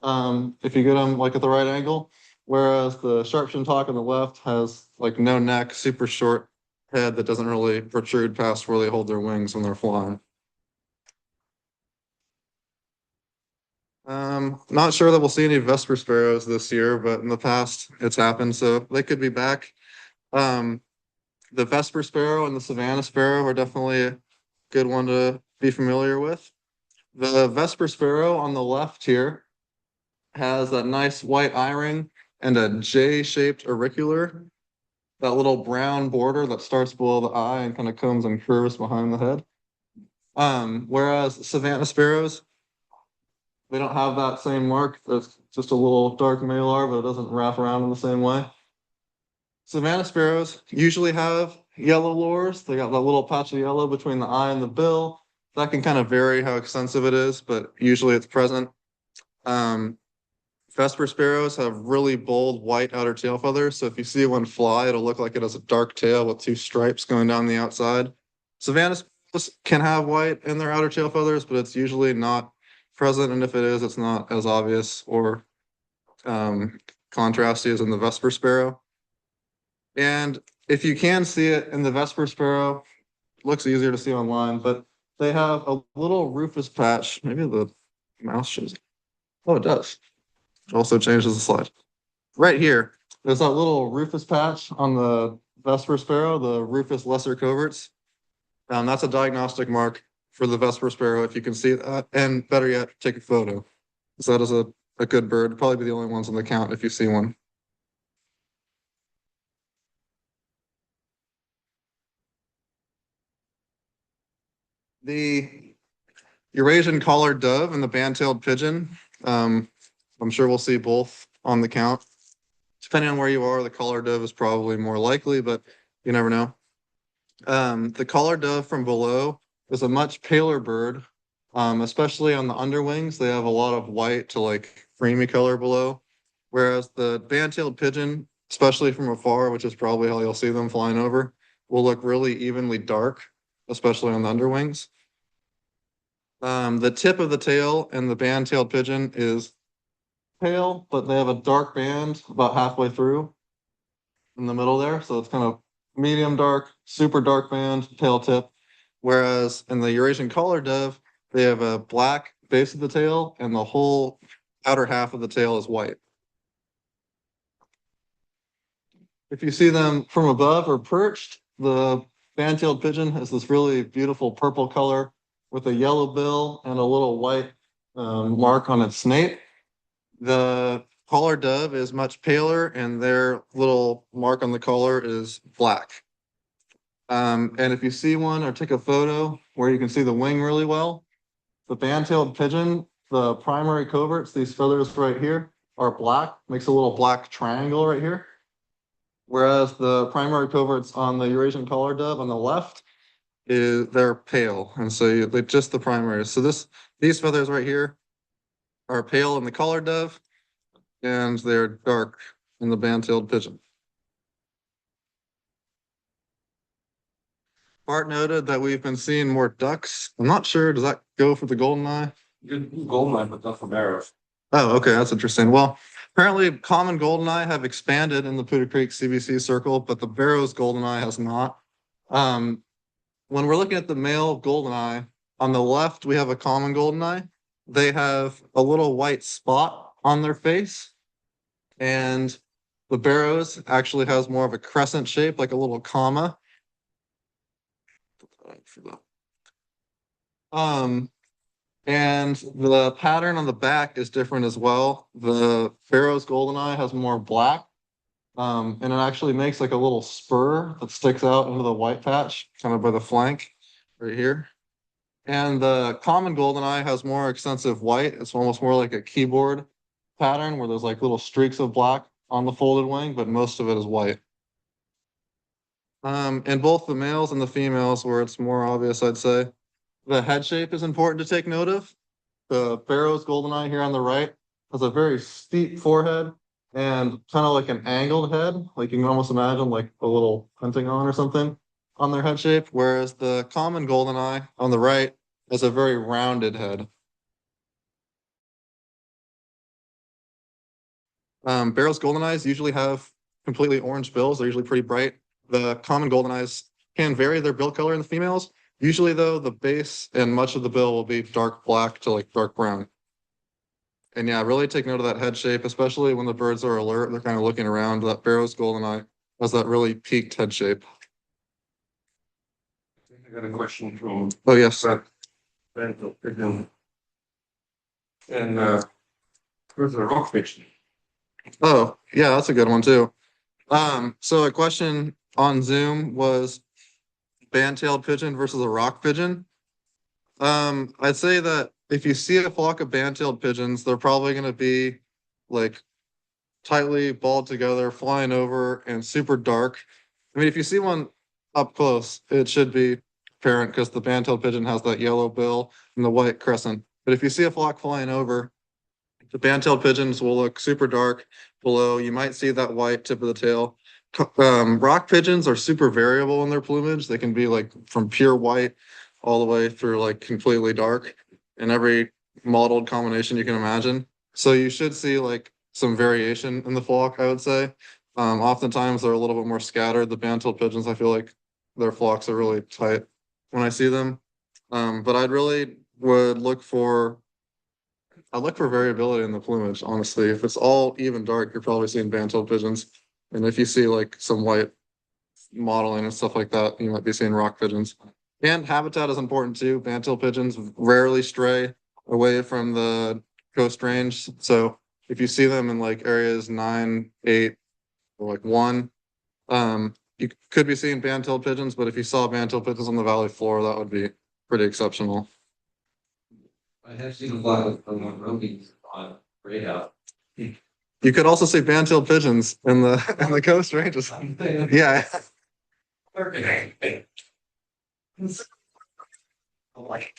If you get them like at the right angle, whereas the sharp-shinned hawk on the left has like no neck, super short head that doesn't really protrude past where they hold their wings when they're flying. Not sure that we'll see any Vesper sparrows this year, but in the past it's happened, so they could be back. The Vesper sparrow and the Savannah sparrow are definitely a good one to be familiar with. The Vesper sparrow on the left here has that nice white eye ring and a J-shaped auricular, that little brown border that starts below the eye and kind of comes and curves behind the head. Whereas Savannah sparrows, they don't have that same mark. It's just a little dark malar, but it doesn't wrap around in the same way. Savannah sparrows usually have yellow lores. They got that little patch of yellow between the eye and the bill. That can kind of vary how extensive it is, but usually it's present. Vesper sparrows have really bold white outer tail feathers. So if you see one fly, it'll look like it has a dark tail with two stripes going down the outside. Savannah sparrows can have white in their outer tail feathers, but it's usually not present. And if it is, it's not as obvious or contrasty as in the Vesper sparrow. And if you can see it in the Vesper sparrow, it looks easier to see online, but they have a little rufous patch. Maybe the mouse shows it. Oh, it does. It also changes the slide. Right here, there's that little rufous patch on the Vesper sparrow, the rufous lesser coverts. That's a diagnostic mark for the Vesper sparrow if you can see that, and better yet, take a photo. So that is a good bird, probably be the only ones on the count if you see one. The Eurasian collared dove and the band-tailed pigeon, I'm sure we'll see both on the count. Depending on where you are, the collared dove is probably more likely, but you never know. The collared dove from below is a much paler bird, especially on the underwings. They have a lot of white to like creamy color below, whereas the band-tailed pigeon, especially from afar, which is probably how you'll see them flying over, will look really evenly dark, especially on the underwings. The tip of the tail in the band-tailed pigeon is pale, but they have a dark band about halfway through in the middle there. So it's kind of medium dark, super dark band, tail tip. Whereas in the Eurasian collared dove, they have a black base of the tail and the whole outer half of the tail is white. If you see them from above or perched, the band-tailed pigeon has this really beautiful purple color with a yellow bill and a little white mark on its snout. The collared dove is much paler and their little mark on the collar is black. And if you see one or take a photo where you can see the wing really well, the band-tailed pigeon, the primary coverts, these feathers right here, are black, makes a little black triangle right here. Whereas the primary coverts on the Eurasian collared dove on the left, they're pale. And so they're just the primaries. So these feathers right here are pale in the collared dove and they're dark in the band-tailed pigeon. Bart noted that we've been seeing more ducks. I'm not sure, does that go for the goldeneye? Goldeneye, but not for barrows. Oh, okay, that's interesting. Well, apparently common goldeneye have expanded in the Putah Creek CBC circle, but the Barrows goldeneye has not. When we're looking at the male goldeneye, on the left, we have a common goldeneye. They have a little white spot on their face. And the Barrows actually has more of a crescent shape, like a little comma. And the pattern on the back is different as well. The Barrows goldeneye has more black, and it actually makes like a little spur that sticks out into the white patch, kind of by the flank right here. And the common goldeneye has more extensive white. It's almost more like a keyboard pattern where there's like little streaks of black on the folded wing, but most of it is white. And both the males and the females, where it's more obvious, I'd say, The head shape is important to take note of. The Barrow's goldeneye here on the right has a very steep forehead and kind of like an angled head. Like you can almost imagine like a little pentagon or something on their head shape. Whereas the common goldeneye on the right has a very rounded head. Barrow's goldeneyes usually have completely orange bills. They're usually pretty bright. The common goldeneyes can vary their bill color in the females. Usually though, the base and much of the bill will be dark black to like dark brown. And yeah, really take note of that head shape, especially when the birds are alert. They're kind of looking around. That Barrow's goldeneye has that really peaked head shape. I got a question from Oh, yes. Bentel Pigeon. And where's the rock pigeon? Oh, yeah, that's a good one too. So a question on Zoom was band-tailed pigeon versus a rock pigeon. I'd say that if you see a flock of band-tailed pigeons, they're probably going to be like tightly balled together, flying over, and super dark. I mean, if you see one up close, it should be apparent because the band-tailed pigeon has that yellow bill and the white crescent. But if you see a flock flying over, the band-tailed pigeons will look super dark below. You might see that white tip of the tail. Rock pigeons are super variable in their plumage. They can be like from pure white all the way through like completely dark in every mottled combination you can imagine. So you should see like some variation in the flock, I would say. Oftentimes they're a little bit more scattered. The band-tailed pigeons, I feel like their flocks are really tight when I see them. But I'd really would I look for variability in the plumage, honestly. If it's all even dark, you're probably seeing band-tailed pigeons. And if you see like some white modeling and stuff like that, you might be seeing rock pigeons. And habitat is important too. Band-tailed pigeons rarely stray away from the coast range. So if you see them in like areas 9, 8, or like 1, you could be seeing band-tailed pigeons, but if you saw band-tailed pigeons on the valley floor, that would be pretty exceptional. I have seen a lot of robies on radar. You could also see band-tailed pigeons in the coast ranges. Yeah. Like,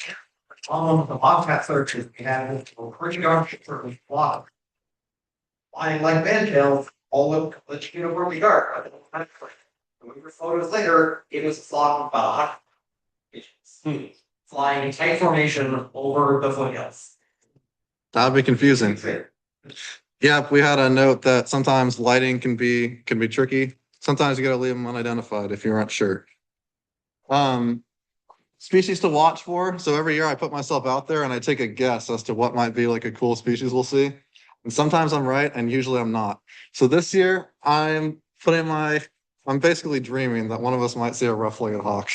the bobcat searches we had were pretty darn sure flock. Flying like bandtails, all of the uniformly dark. When we were photos later, it was a flock of about 100 pigeons. Flying in tight formation over the foothills. That'd be confusing. Yeah, we had a note that sometimes lighting can be tricky. Sometimes you gotta leave them unidentified if you aren't sure. Species to watch for. So every year I put myself out there and I take a guess as to what might be like a cool species we'll see. And sometimes I'm right and usually I'm not. So this year I'm basically dreaming that one of us might see a rough-legged hawk.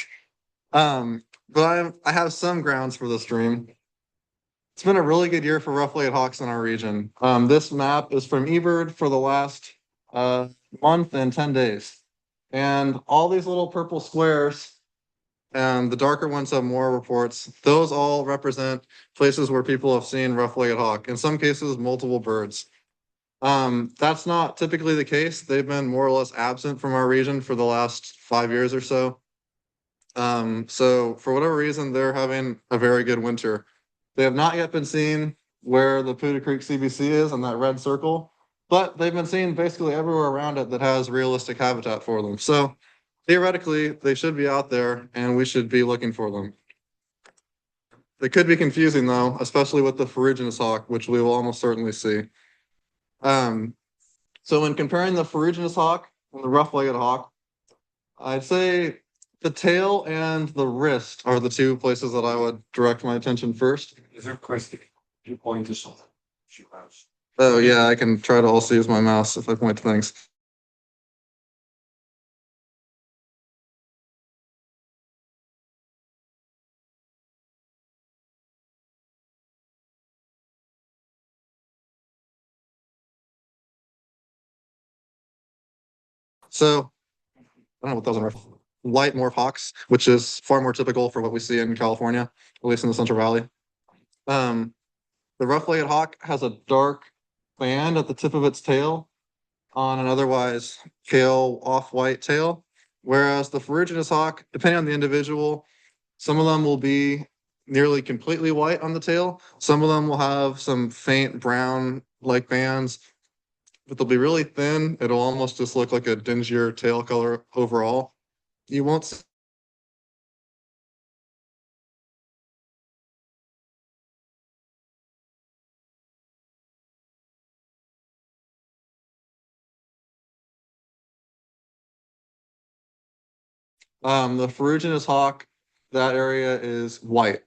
But I have some grounds for this dream. It's been a really good year for rough-legged hawks in our region. This map is from eBird for the last month and 10 days. And all these little purple squares, and the darker ones have more reports. Those all represent places where people have seen rough-legged hawk, in some cases, multiple birds. That's not typically the case. They've been more or less absent from our region for the last 5 years or so. So for whatever reason, they're having a very good winter. They have not yet been seen where the Putah Creek CBC is in that red circle, but they've been seen basically everywhere around it that has realistic habitat for them. So theoretically, they should be out there and we should be looking for them. They could be confusing though, especially with the ferruginous hawk, which we will almost certainly see. So when comparing the ferruginous hawk and the rough-legged hawk, I'd say the tail and the wrist are the two places that I would direct my attention first. Is there a question? You point to something. Oh yeah, I can try to also use my mouse if I point to things. So I don't know what those are. Light morph hawks, which is far more typical for what we see in California, at least in the Central Valley. The rough-legged hawk has a dark band at the tip of its tail on an otherwise pale off-white tail, whereas the ferruginous hawk, depending on the individual, some of them will be nearly completely white on the tail. Some of them will have some faint brown like bands, but they'll be really thin. It'll almost just look like a dingier tail color overall. You won't see the ferruginous hawk, that area is white.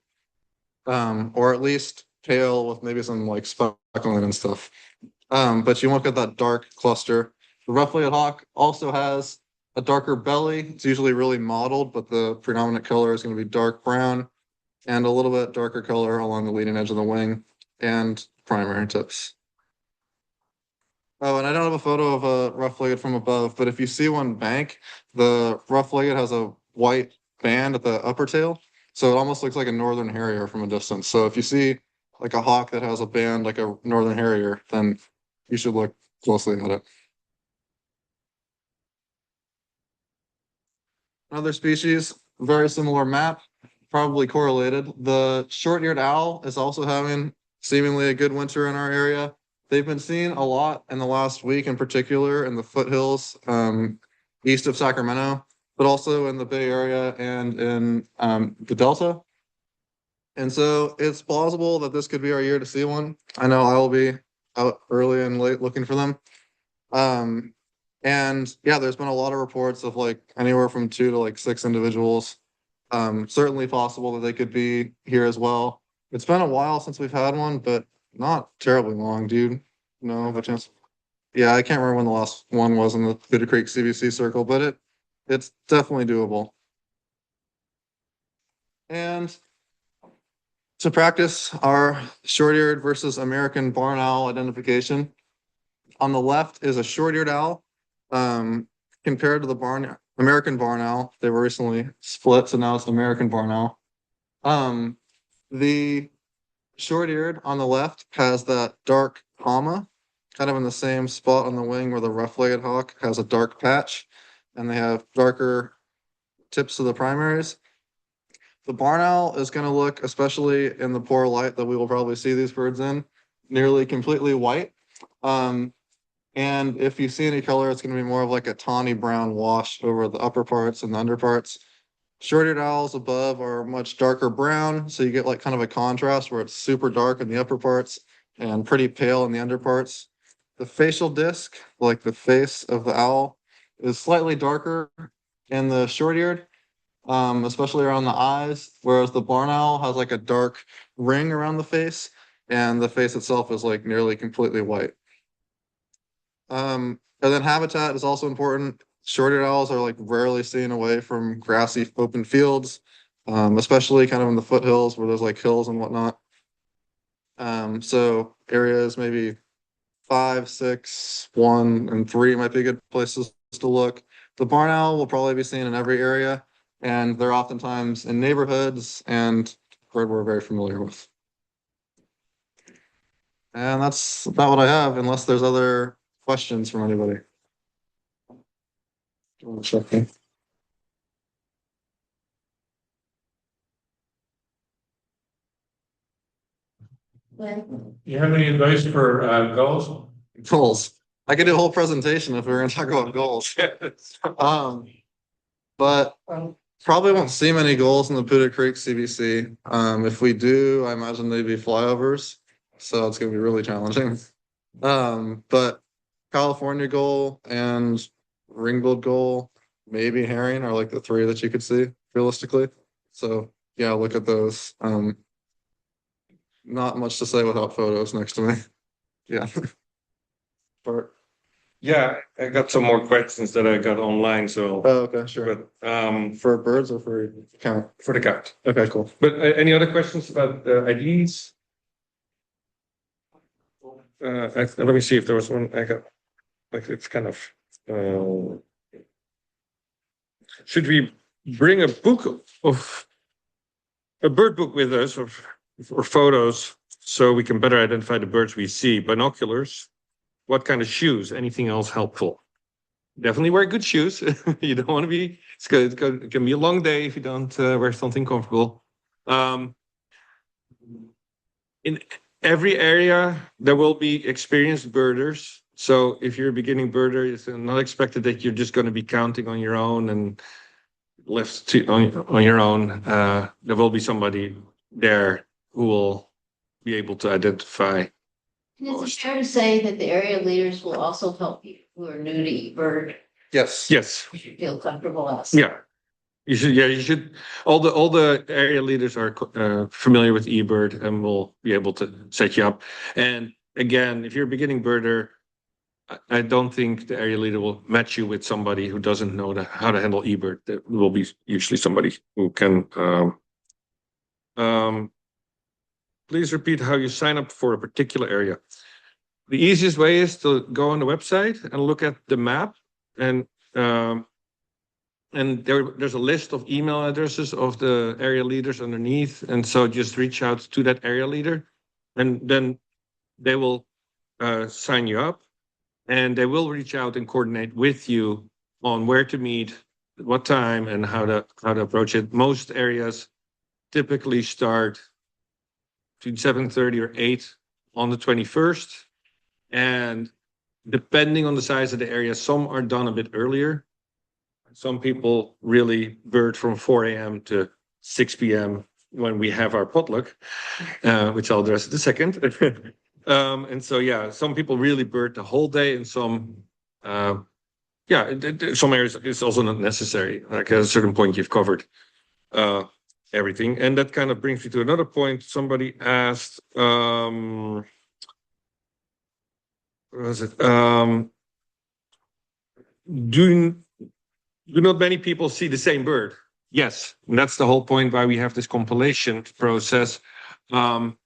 Or at least pale with maybe some like speckling and stuff. But you won't get that dark cluster. The rough-legged hawk also has a darker belly. It's usually really mottled, but the predominant color is going to be dark brown and a little bit darker color along the leading edge of the wing and primary tips. Oh, and I don't have a photo of a rough-legged from above, but if you see one bank, the rough-legged has a white band at the upper tail. So it almost looks like a northern harrier from a distance. So if you see like a hawk that has a band like a northern harrier, then you should look closely at it. Another species, very similar map, probably correlated. The short-eared owl is also having seemingly a good winter in our area. They've been seen a lot in the last week, in particular in the foothills east of Sacramento, but also in the Bay Area and in the Delta. And so it's plausible that this could be our year to see one. I know I will be out early and late looking for them. And yeah, there's been a lot of reports of like anywhere from 2 to like 6 individuals. Certainly possible that they could be here as well. It's been a while since we've had one, but not terribly long, dude. No, but chance. Yeah, I can't remember when the last one was in the Putah Creek CBC circle, but it's definitely doable. And to practice our short-eared versus American barn owl identification, on the left is a short-eared owl. Compared to the American barn owl, they were recently split, so now it's American barn owl. The short-eared on the left has that dark comma, kind of in the same spot on the wing where the rough-legged hawk has a dark patch, and they have darker tips of the primaries. The barn owl is going to look, especially in the poor light that we will probably see these birds in, nearly completely white. And if you see any color, it's going to be more of like a tawny brown wash over the upper parts and the under parts. Short-eared owls above are much darker brown, so you get like kind of a contrast where it's super dark in the upper parts and pretty pale in the under parts. The facial disc, like the face of the owl, is slightly darker in the short-eared, especially around the eyes, whereas the barn owl has like a dark ring around the face, and the face itself is like nearly completely white. And then habitat is also important. Short-eared owls are like rarely seen away from grassy open fields, especially kind of in the foothills where there's like hills and whatnot. So areas maybe 5, 6, 1, and 3 might be good places to look. The barn owl will probably be seen in every area, and they're oftentimes in neighborhoods and bird we're very familiar with. And that's about what I have, unless there's other questions from anybody. Checking. You have any advice for gulls? Goals. I could do a whole presentation if we were going to talk about goals. But probably won't see many goals in the Putah Creek CBC. If we do, I imagine they'd be flyovers, so it's going to be really challenging. But California goal and ring-billed goal, maybe herring are like the 3 that you could see realistically. So yeah, look at those. Not much to say without photos next to me. Yeah. Bart. Yeah, I got some more questions that I got online, so. Oh, okay, sure. But For birds or for count? for the count. Okay, cool. But any other questions about the IDs? Let me see if there was one I got. Like it's kind of. Should we bring a book of a bird book with us or photos so we can better identify the birds we see? Binoculars. What kind of shoes? Anything else helpful? Definitely wear good shoes. You don't want to be. It's good. It can be a long day if you don't wear something comfortable. In every area, there will be experienced birders. So if you're a beginning birder, it's not expected that you're just going to be counting on your own and left on your own. There will be somebody there who will be able to identify. Is it fair to say that the area leaders will also help people who are new to eBird? Yes. Yes. You should feel comfortable asking. Yeah. You should. Yeah. You should. All the area leaders are familiar with eBird and will be able to set you up. And again, if you're a beginning birder, I don't think the area leader will match you with somebody who doesn't know how to handle eBird. That will be usually somebody who can. Please repeat how you sign up for a particular area. The easiest way is to go on the website and look at the map, and there's a list of email addresses of the area leaders underneath, and so just reach out to that area leader, and then they will sign you up, and they will reach out and coordinate with you on where to meet, what time, and how to approach it. Most areas typically start between 7:30 or 8 on the 21st. And depending on the size of the area, some are done a bit earlier. Some people really bird from 4 a.m. to 6 p.m. when we have our potluck, which I'll address in a second. And so, yeah, some people really bird the whole day, and some, some areas it's also not necessary. Like at a certain point, you've covered everything. And that kind of brings me to another point. Somebody asked, what was it? Do not many people see the same bird? Yes, and that's the whole point why we have this compilation process. Now,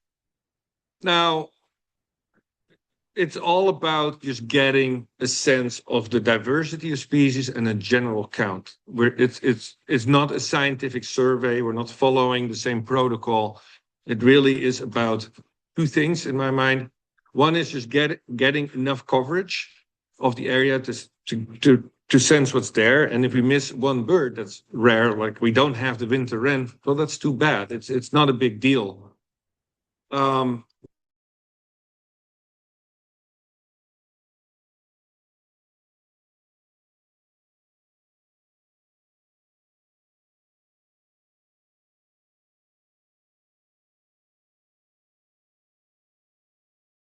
it's all about just getting a sense of the diversity of species and a general count. It's not a scientific survey. We're not following the same protocol. It really is about two things in my mind. One is just getting enough coverage of the area to sense what's there. And if we miss one bird, that's rare. Like we don't have the winter wren. Well, that's too bad. It's not a big deal.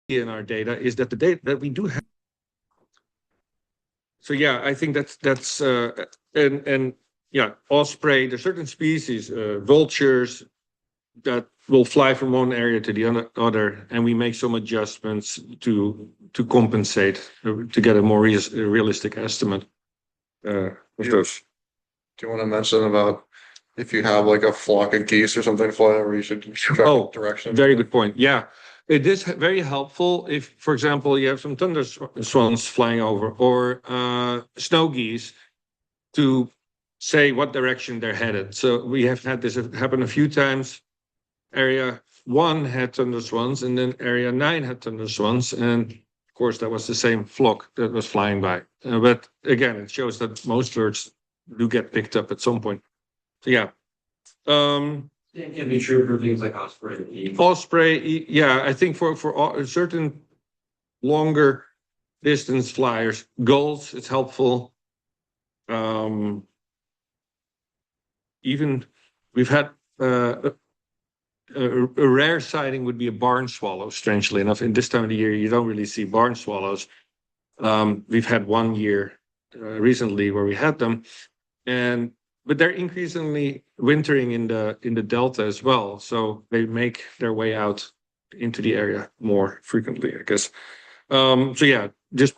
In our data is that the data that we do have. So yeah, I think that's and yeah, osprey. There's certain species, vultures, that will fly from one area to the other, and we make some adjustments to compensate to get a more realistic estimate of those. Do you want to mention about if you have like a flock of geese or something flying over, you should track direction? Very good point. Yeah. It is very helpful if, for example, you have some thunder swans flying over or snow geese to say what direction they're headed. So we have had this happen a few times. Area 1 had thunder swans, and then area 9 had thunder swans, and of course that was the same flock that was flying by. But again, it shows that most birds do get picked up at some point. So yeah. It can be true for things like osprey. Osprey, yeah, I think for certain longer distance flyers, gulls, it's helpful. Even we've had a rare sighting would be a barn swallow. Strangely enough, in this time of the year, you don't really see barn swallows. We've had one year recently where we had them, but they're increasingly wintering in the delta as well, so they make their way out into the area more frequently, I guess. So yeah, just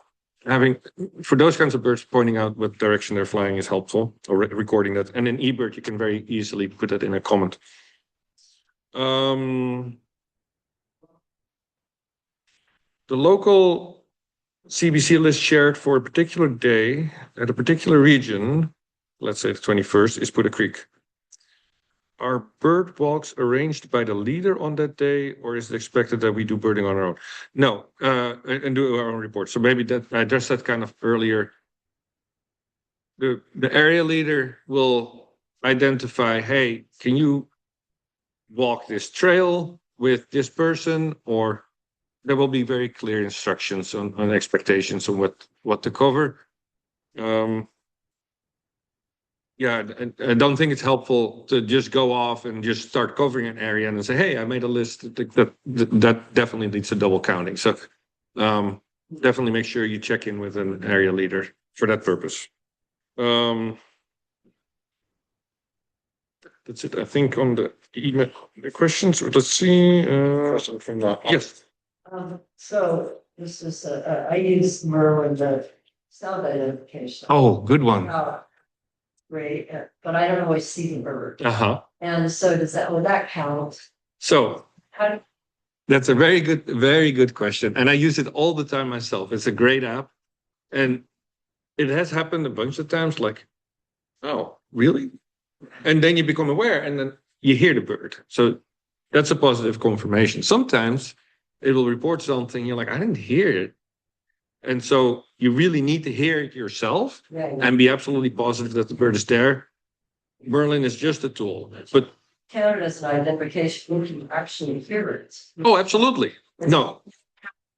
having for those kinds of birds, pointing out what direction they're flying is helpful, or recording that. And in eBird, you can very easily put that in a comment. The local CBC list shared for a particular day at a particular region, let's say the 21st, is Putah Creek. Are bird walks arranged by the leader on that day, or is it expected that we do birding on our own? No, and do our own report. So maybe that I addressed that kind of earlier. The area leader will identify, hey, can you walk this trail with this person, or there will be very clear instructions on expectations on what to cover. Yeah, I don't think it's helpful to just go off and just start covering an area and then say, hey, I made a list. That definitely leads to double counting. So definitely make sure you check in with an area leader for that purpose. That's it, I think, on the email, the questions. Let's see. Something that, yes. So this is, I use Merlin, the sound identification. Oh, good one. Great, but I don't always see the bird. Uh-huh. And so would that count? So How, that's a very good question. And I use it all the time myself. It's a great app. And it has happened a bunch of times, like, oh, really? And then you become aware and then you hear the bird. So that's a positive confirmation. Sometimes it will report something, you're like, I didn't hear it. And so you really need to hear it yourself and be absolutely positive that the bird is there. Merlin is just a tool, but count as an identification, you can actually hear it. oh, absolutely. No,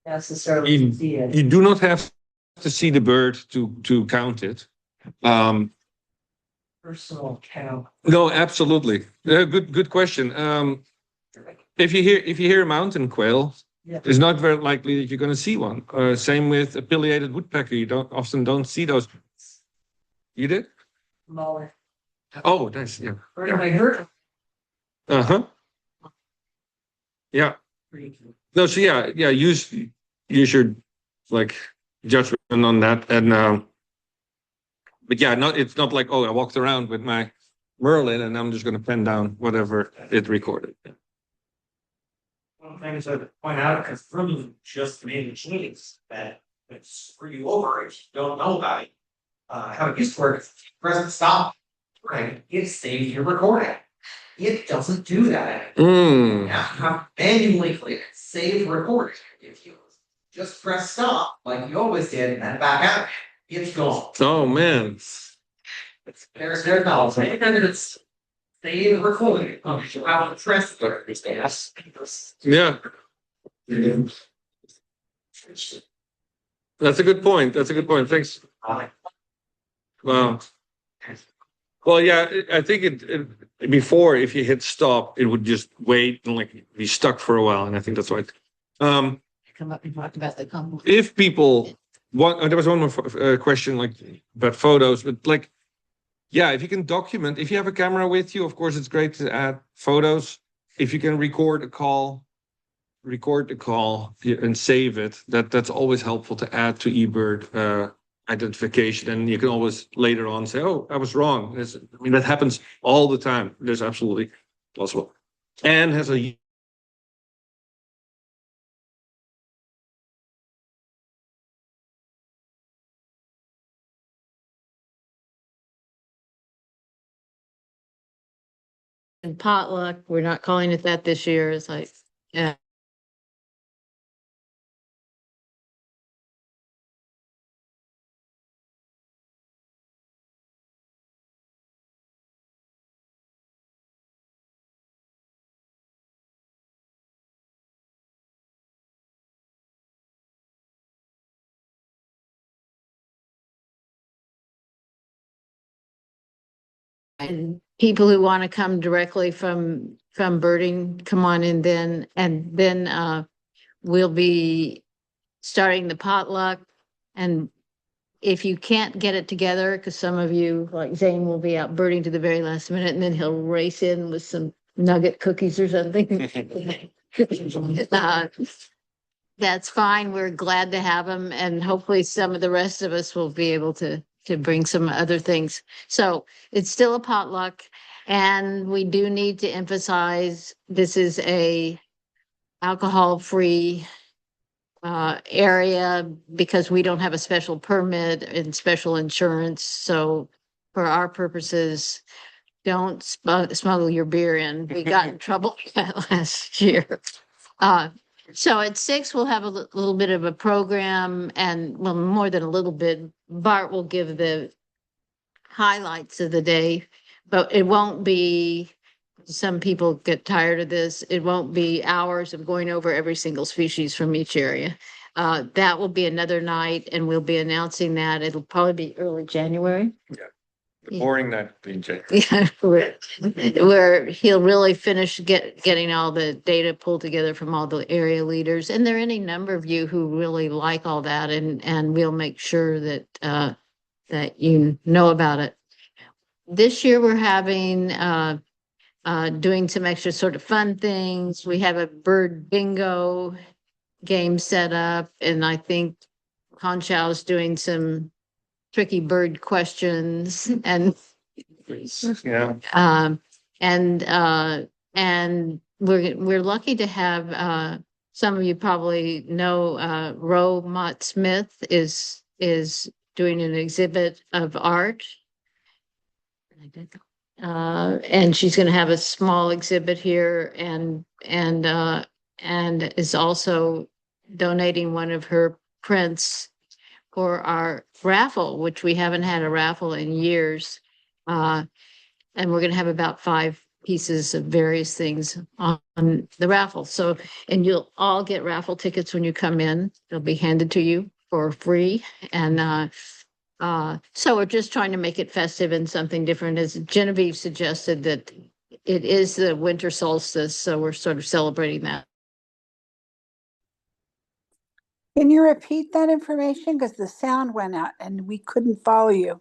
Necessarily see it. you do not have to see the bird to count it. Personal count. No, absolutely. Good question. If you hear a mountain quail, Yeah. it's not very likely that you're going to see one. Same with a pileated woodpecker. You don't see those. You did? Smaller. Oh, nice. Yeah. Or I heard. Uh-huh. Yeah. No, so yeah. Use your like judgment on that, and but yeah, it's not like, oh, I walked around with my Merlin and I'm just going to pen down whatever it recorded. One thing is to point out, because from just made machines that screw you over if you don't know about it. How it used to work, press the stop, right? It saves your recording. It doesn't do that anymore. You have to manually click save recording. If you just press stop, like you always did, and then back out, it's gone. Oh man. There's no it's save recording. You have to press these days. Yeah. That's a good point. Thanks. Wow. Well, yeah, I think it before, if you hit stop, it would just wait and like be stuck for a while. And I think that's why. Come up and talk about the company. If people want, there was one more question like about photos, but like, yeah, if you can document, if you have a camera with you, of course, it's great to add photos. If you can record the call and save it, that's always helpful to add to eBird identification. And you can always later on say, oh, I was wrong. That happens all the time. There's absolutely possible. And has a And potluck, we're not calling it that this year. It's like, yeah. And people who want to come directly from birding, come on in then, and then we'll be starting the potluck. And if you can't get it together, because some of you, like Zane, will be out birding to the very last minute, and then he'll race in with some nugget cookies or something. That's fine. We're glad to have them, and hopefully some of the rest of us will be able to bring some other things. So it's still a potluck, and we do need to emphasize this is a alcohol-free area because we don't have a special permit and special insurance. So for our purposes, don't smuggle your beer in. We got in trouble with that last year. So at 6, we'll have a little bit of a program, and well, more than a little bit. Bart will give the highlights of the day, but it won't be some people get tired of this. It won't be hours of going over every single species from each area. That will be another night and we'll be announcing that. It'll probably be early January. The boring night in January. Yeah, where he'll really finish getting all the data pulled together from all the area leaders. And there are any number of you who really like all that and we'll make sure that that you know about it. This year we're having doing some extra sort of fun things. We have a bird bingo game set up, and I think Honchau's doing some tricky bird questions and Yeah. And we're lucky to have some of you probably know Ro Mott Smith is doing an exhibit of art. And she's going to have a small exhibit here and is also donating one of her prints for our raffle, which we haven't had a raffle in years. And we're going to have about 5 pieces of various things on the raffle. So, and you'll all get raffle tickets when you come in. They'll be handed to you for free. And so we're just trying to make it festive and something different. As Genevieve suggested, that it is the winter solstice, so we're sort of celebrating that. Can you repeat that information? Because the sound went out and we couldn't follow you.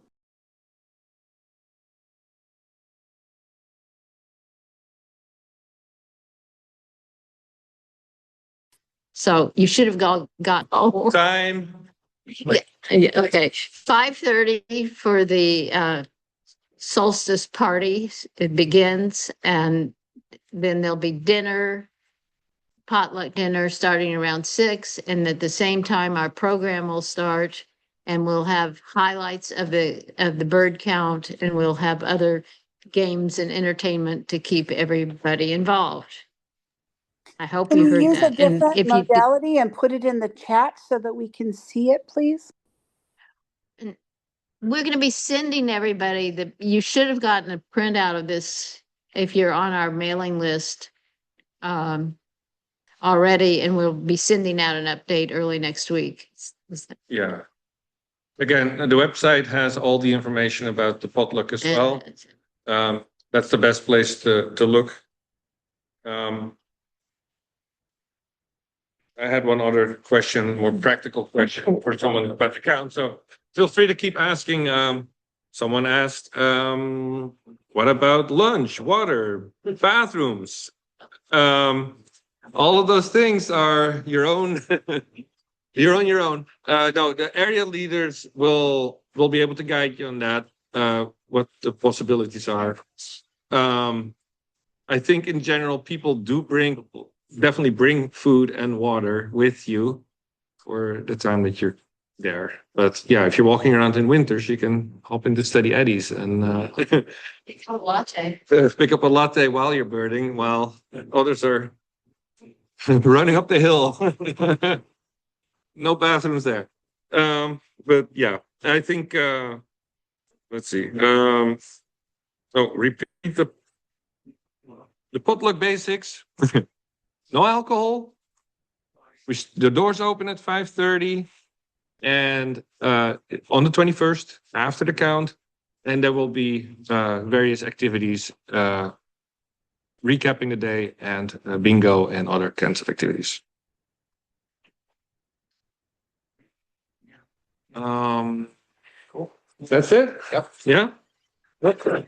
So you should have got all. Time. Yeah, okay, 5:30 for the solstice party. It begins, and then there'll be dinner, potluck dinner starting around 6, and at the same time our program will start, and we'll have highlights of the bird count, and we'll have other games and entertainment to keep everybody involved. I hope Can you you heard use a that. And different if you modality and put it in the chat so that we can see it, please? we're going to be sending everybody you should have gotten a printout of this if you're on our mailing list already, and we'll be sending out an update early next week. Yeah. Again, the website has all the information about the potluck as well. That's the best place to look. I had one other question, more practical question for someone about the count. So feel free to keep asking. Someone asked, what about lunch, water, bathrooms? All of those things are your own. You're on your own. No, the area leaders will be able to guide you on that. What the possibilities are. I think in general, people do definitely bring food and water with you for the time that you're there. But yeah, if you're walking around in winters, you can hop into Steady Eddies and Pick up a latte. pick up a latte while you're birding, while others are running up the hill. No bathrooms there. But yeah, I think let's see. So repeat the potluck basics. No alcohol. The doors open at 5:30, and on the 21st after the count, and there will be various activities, recapping the day and bingo and other kinds of activities. Cool. That's it. Yep. Yeah. Okay.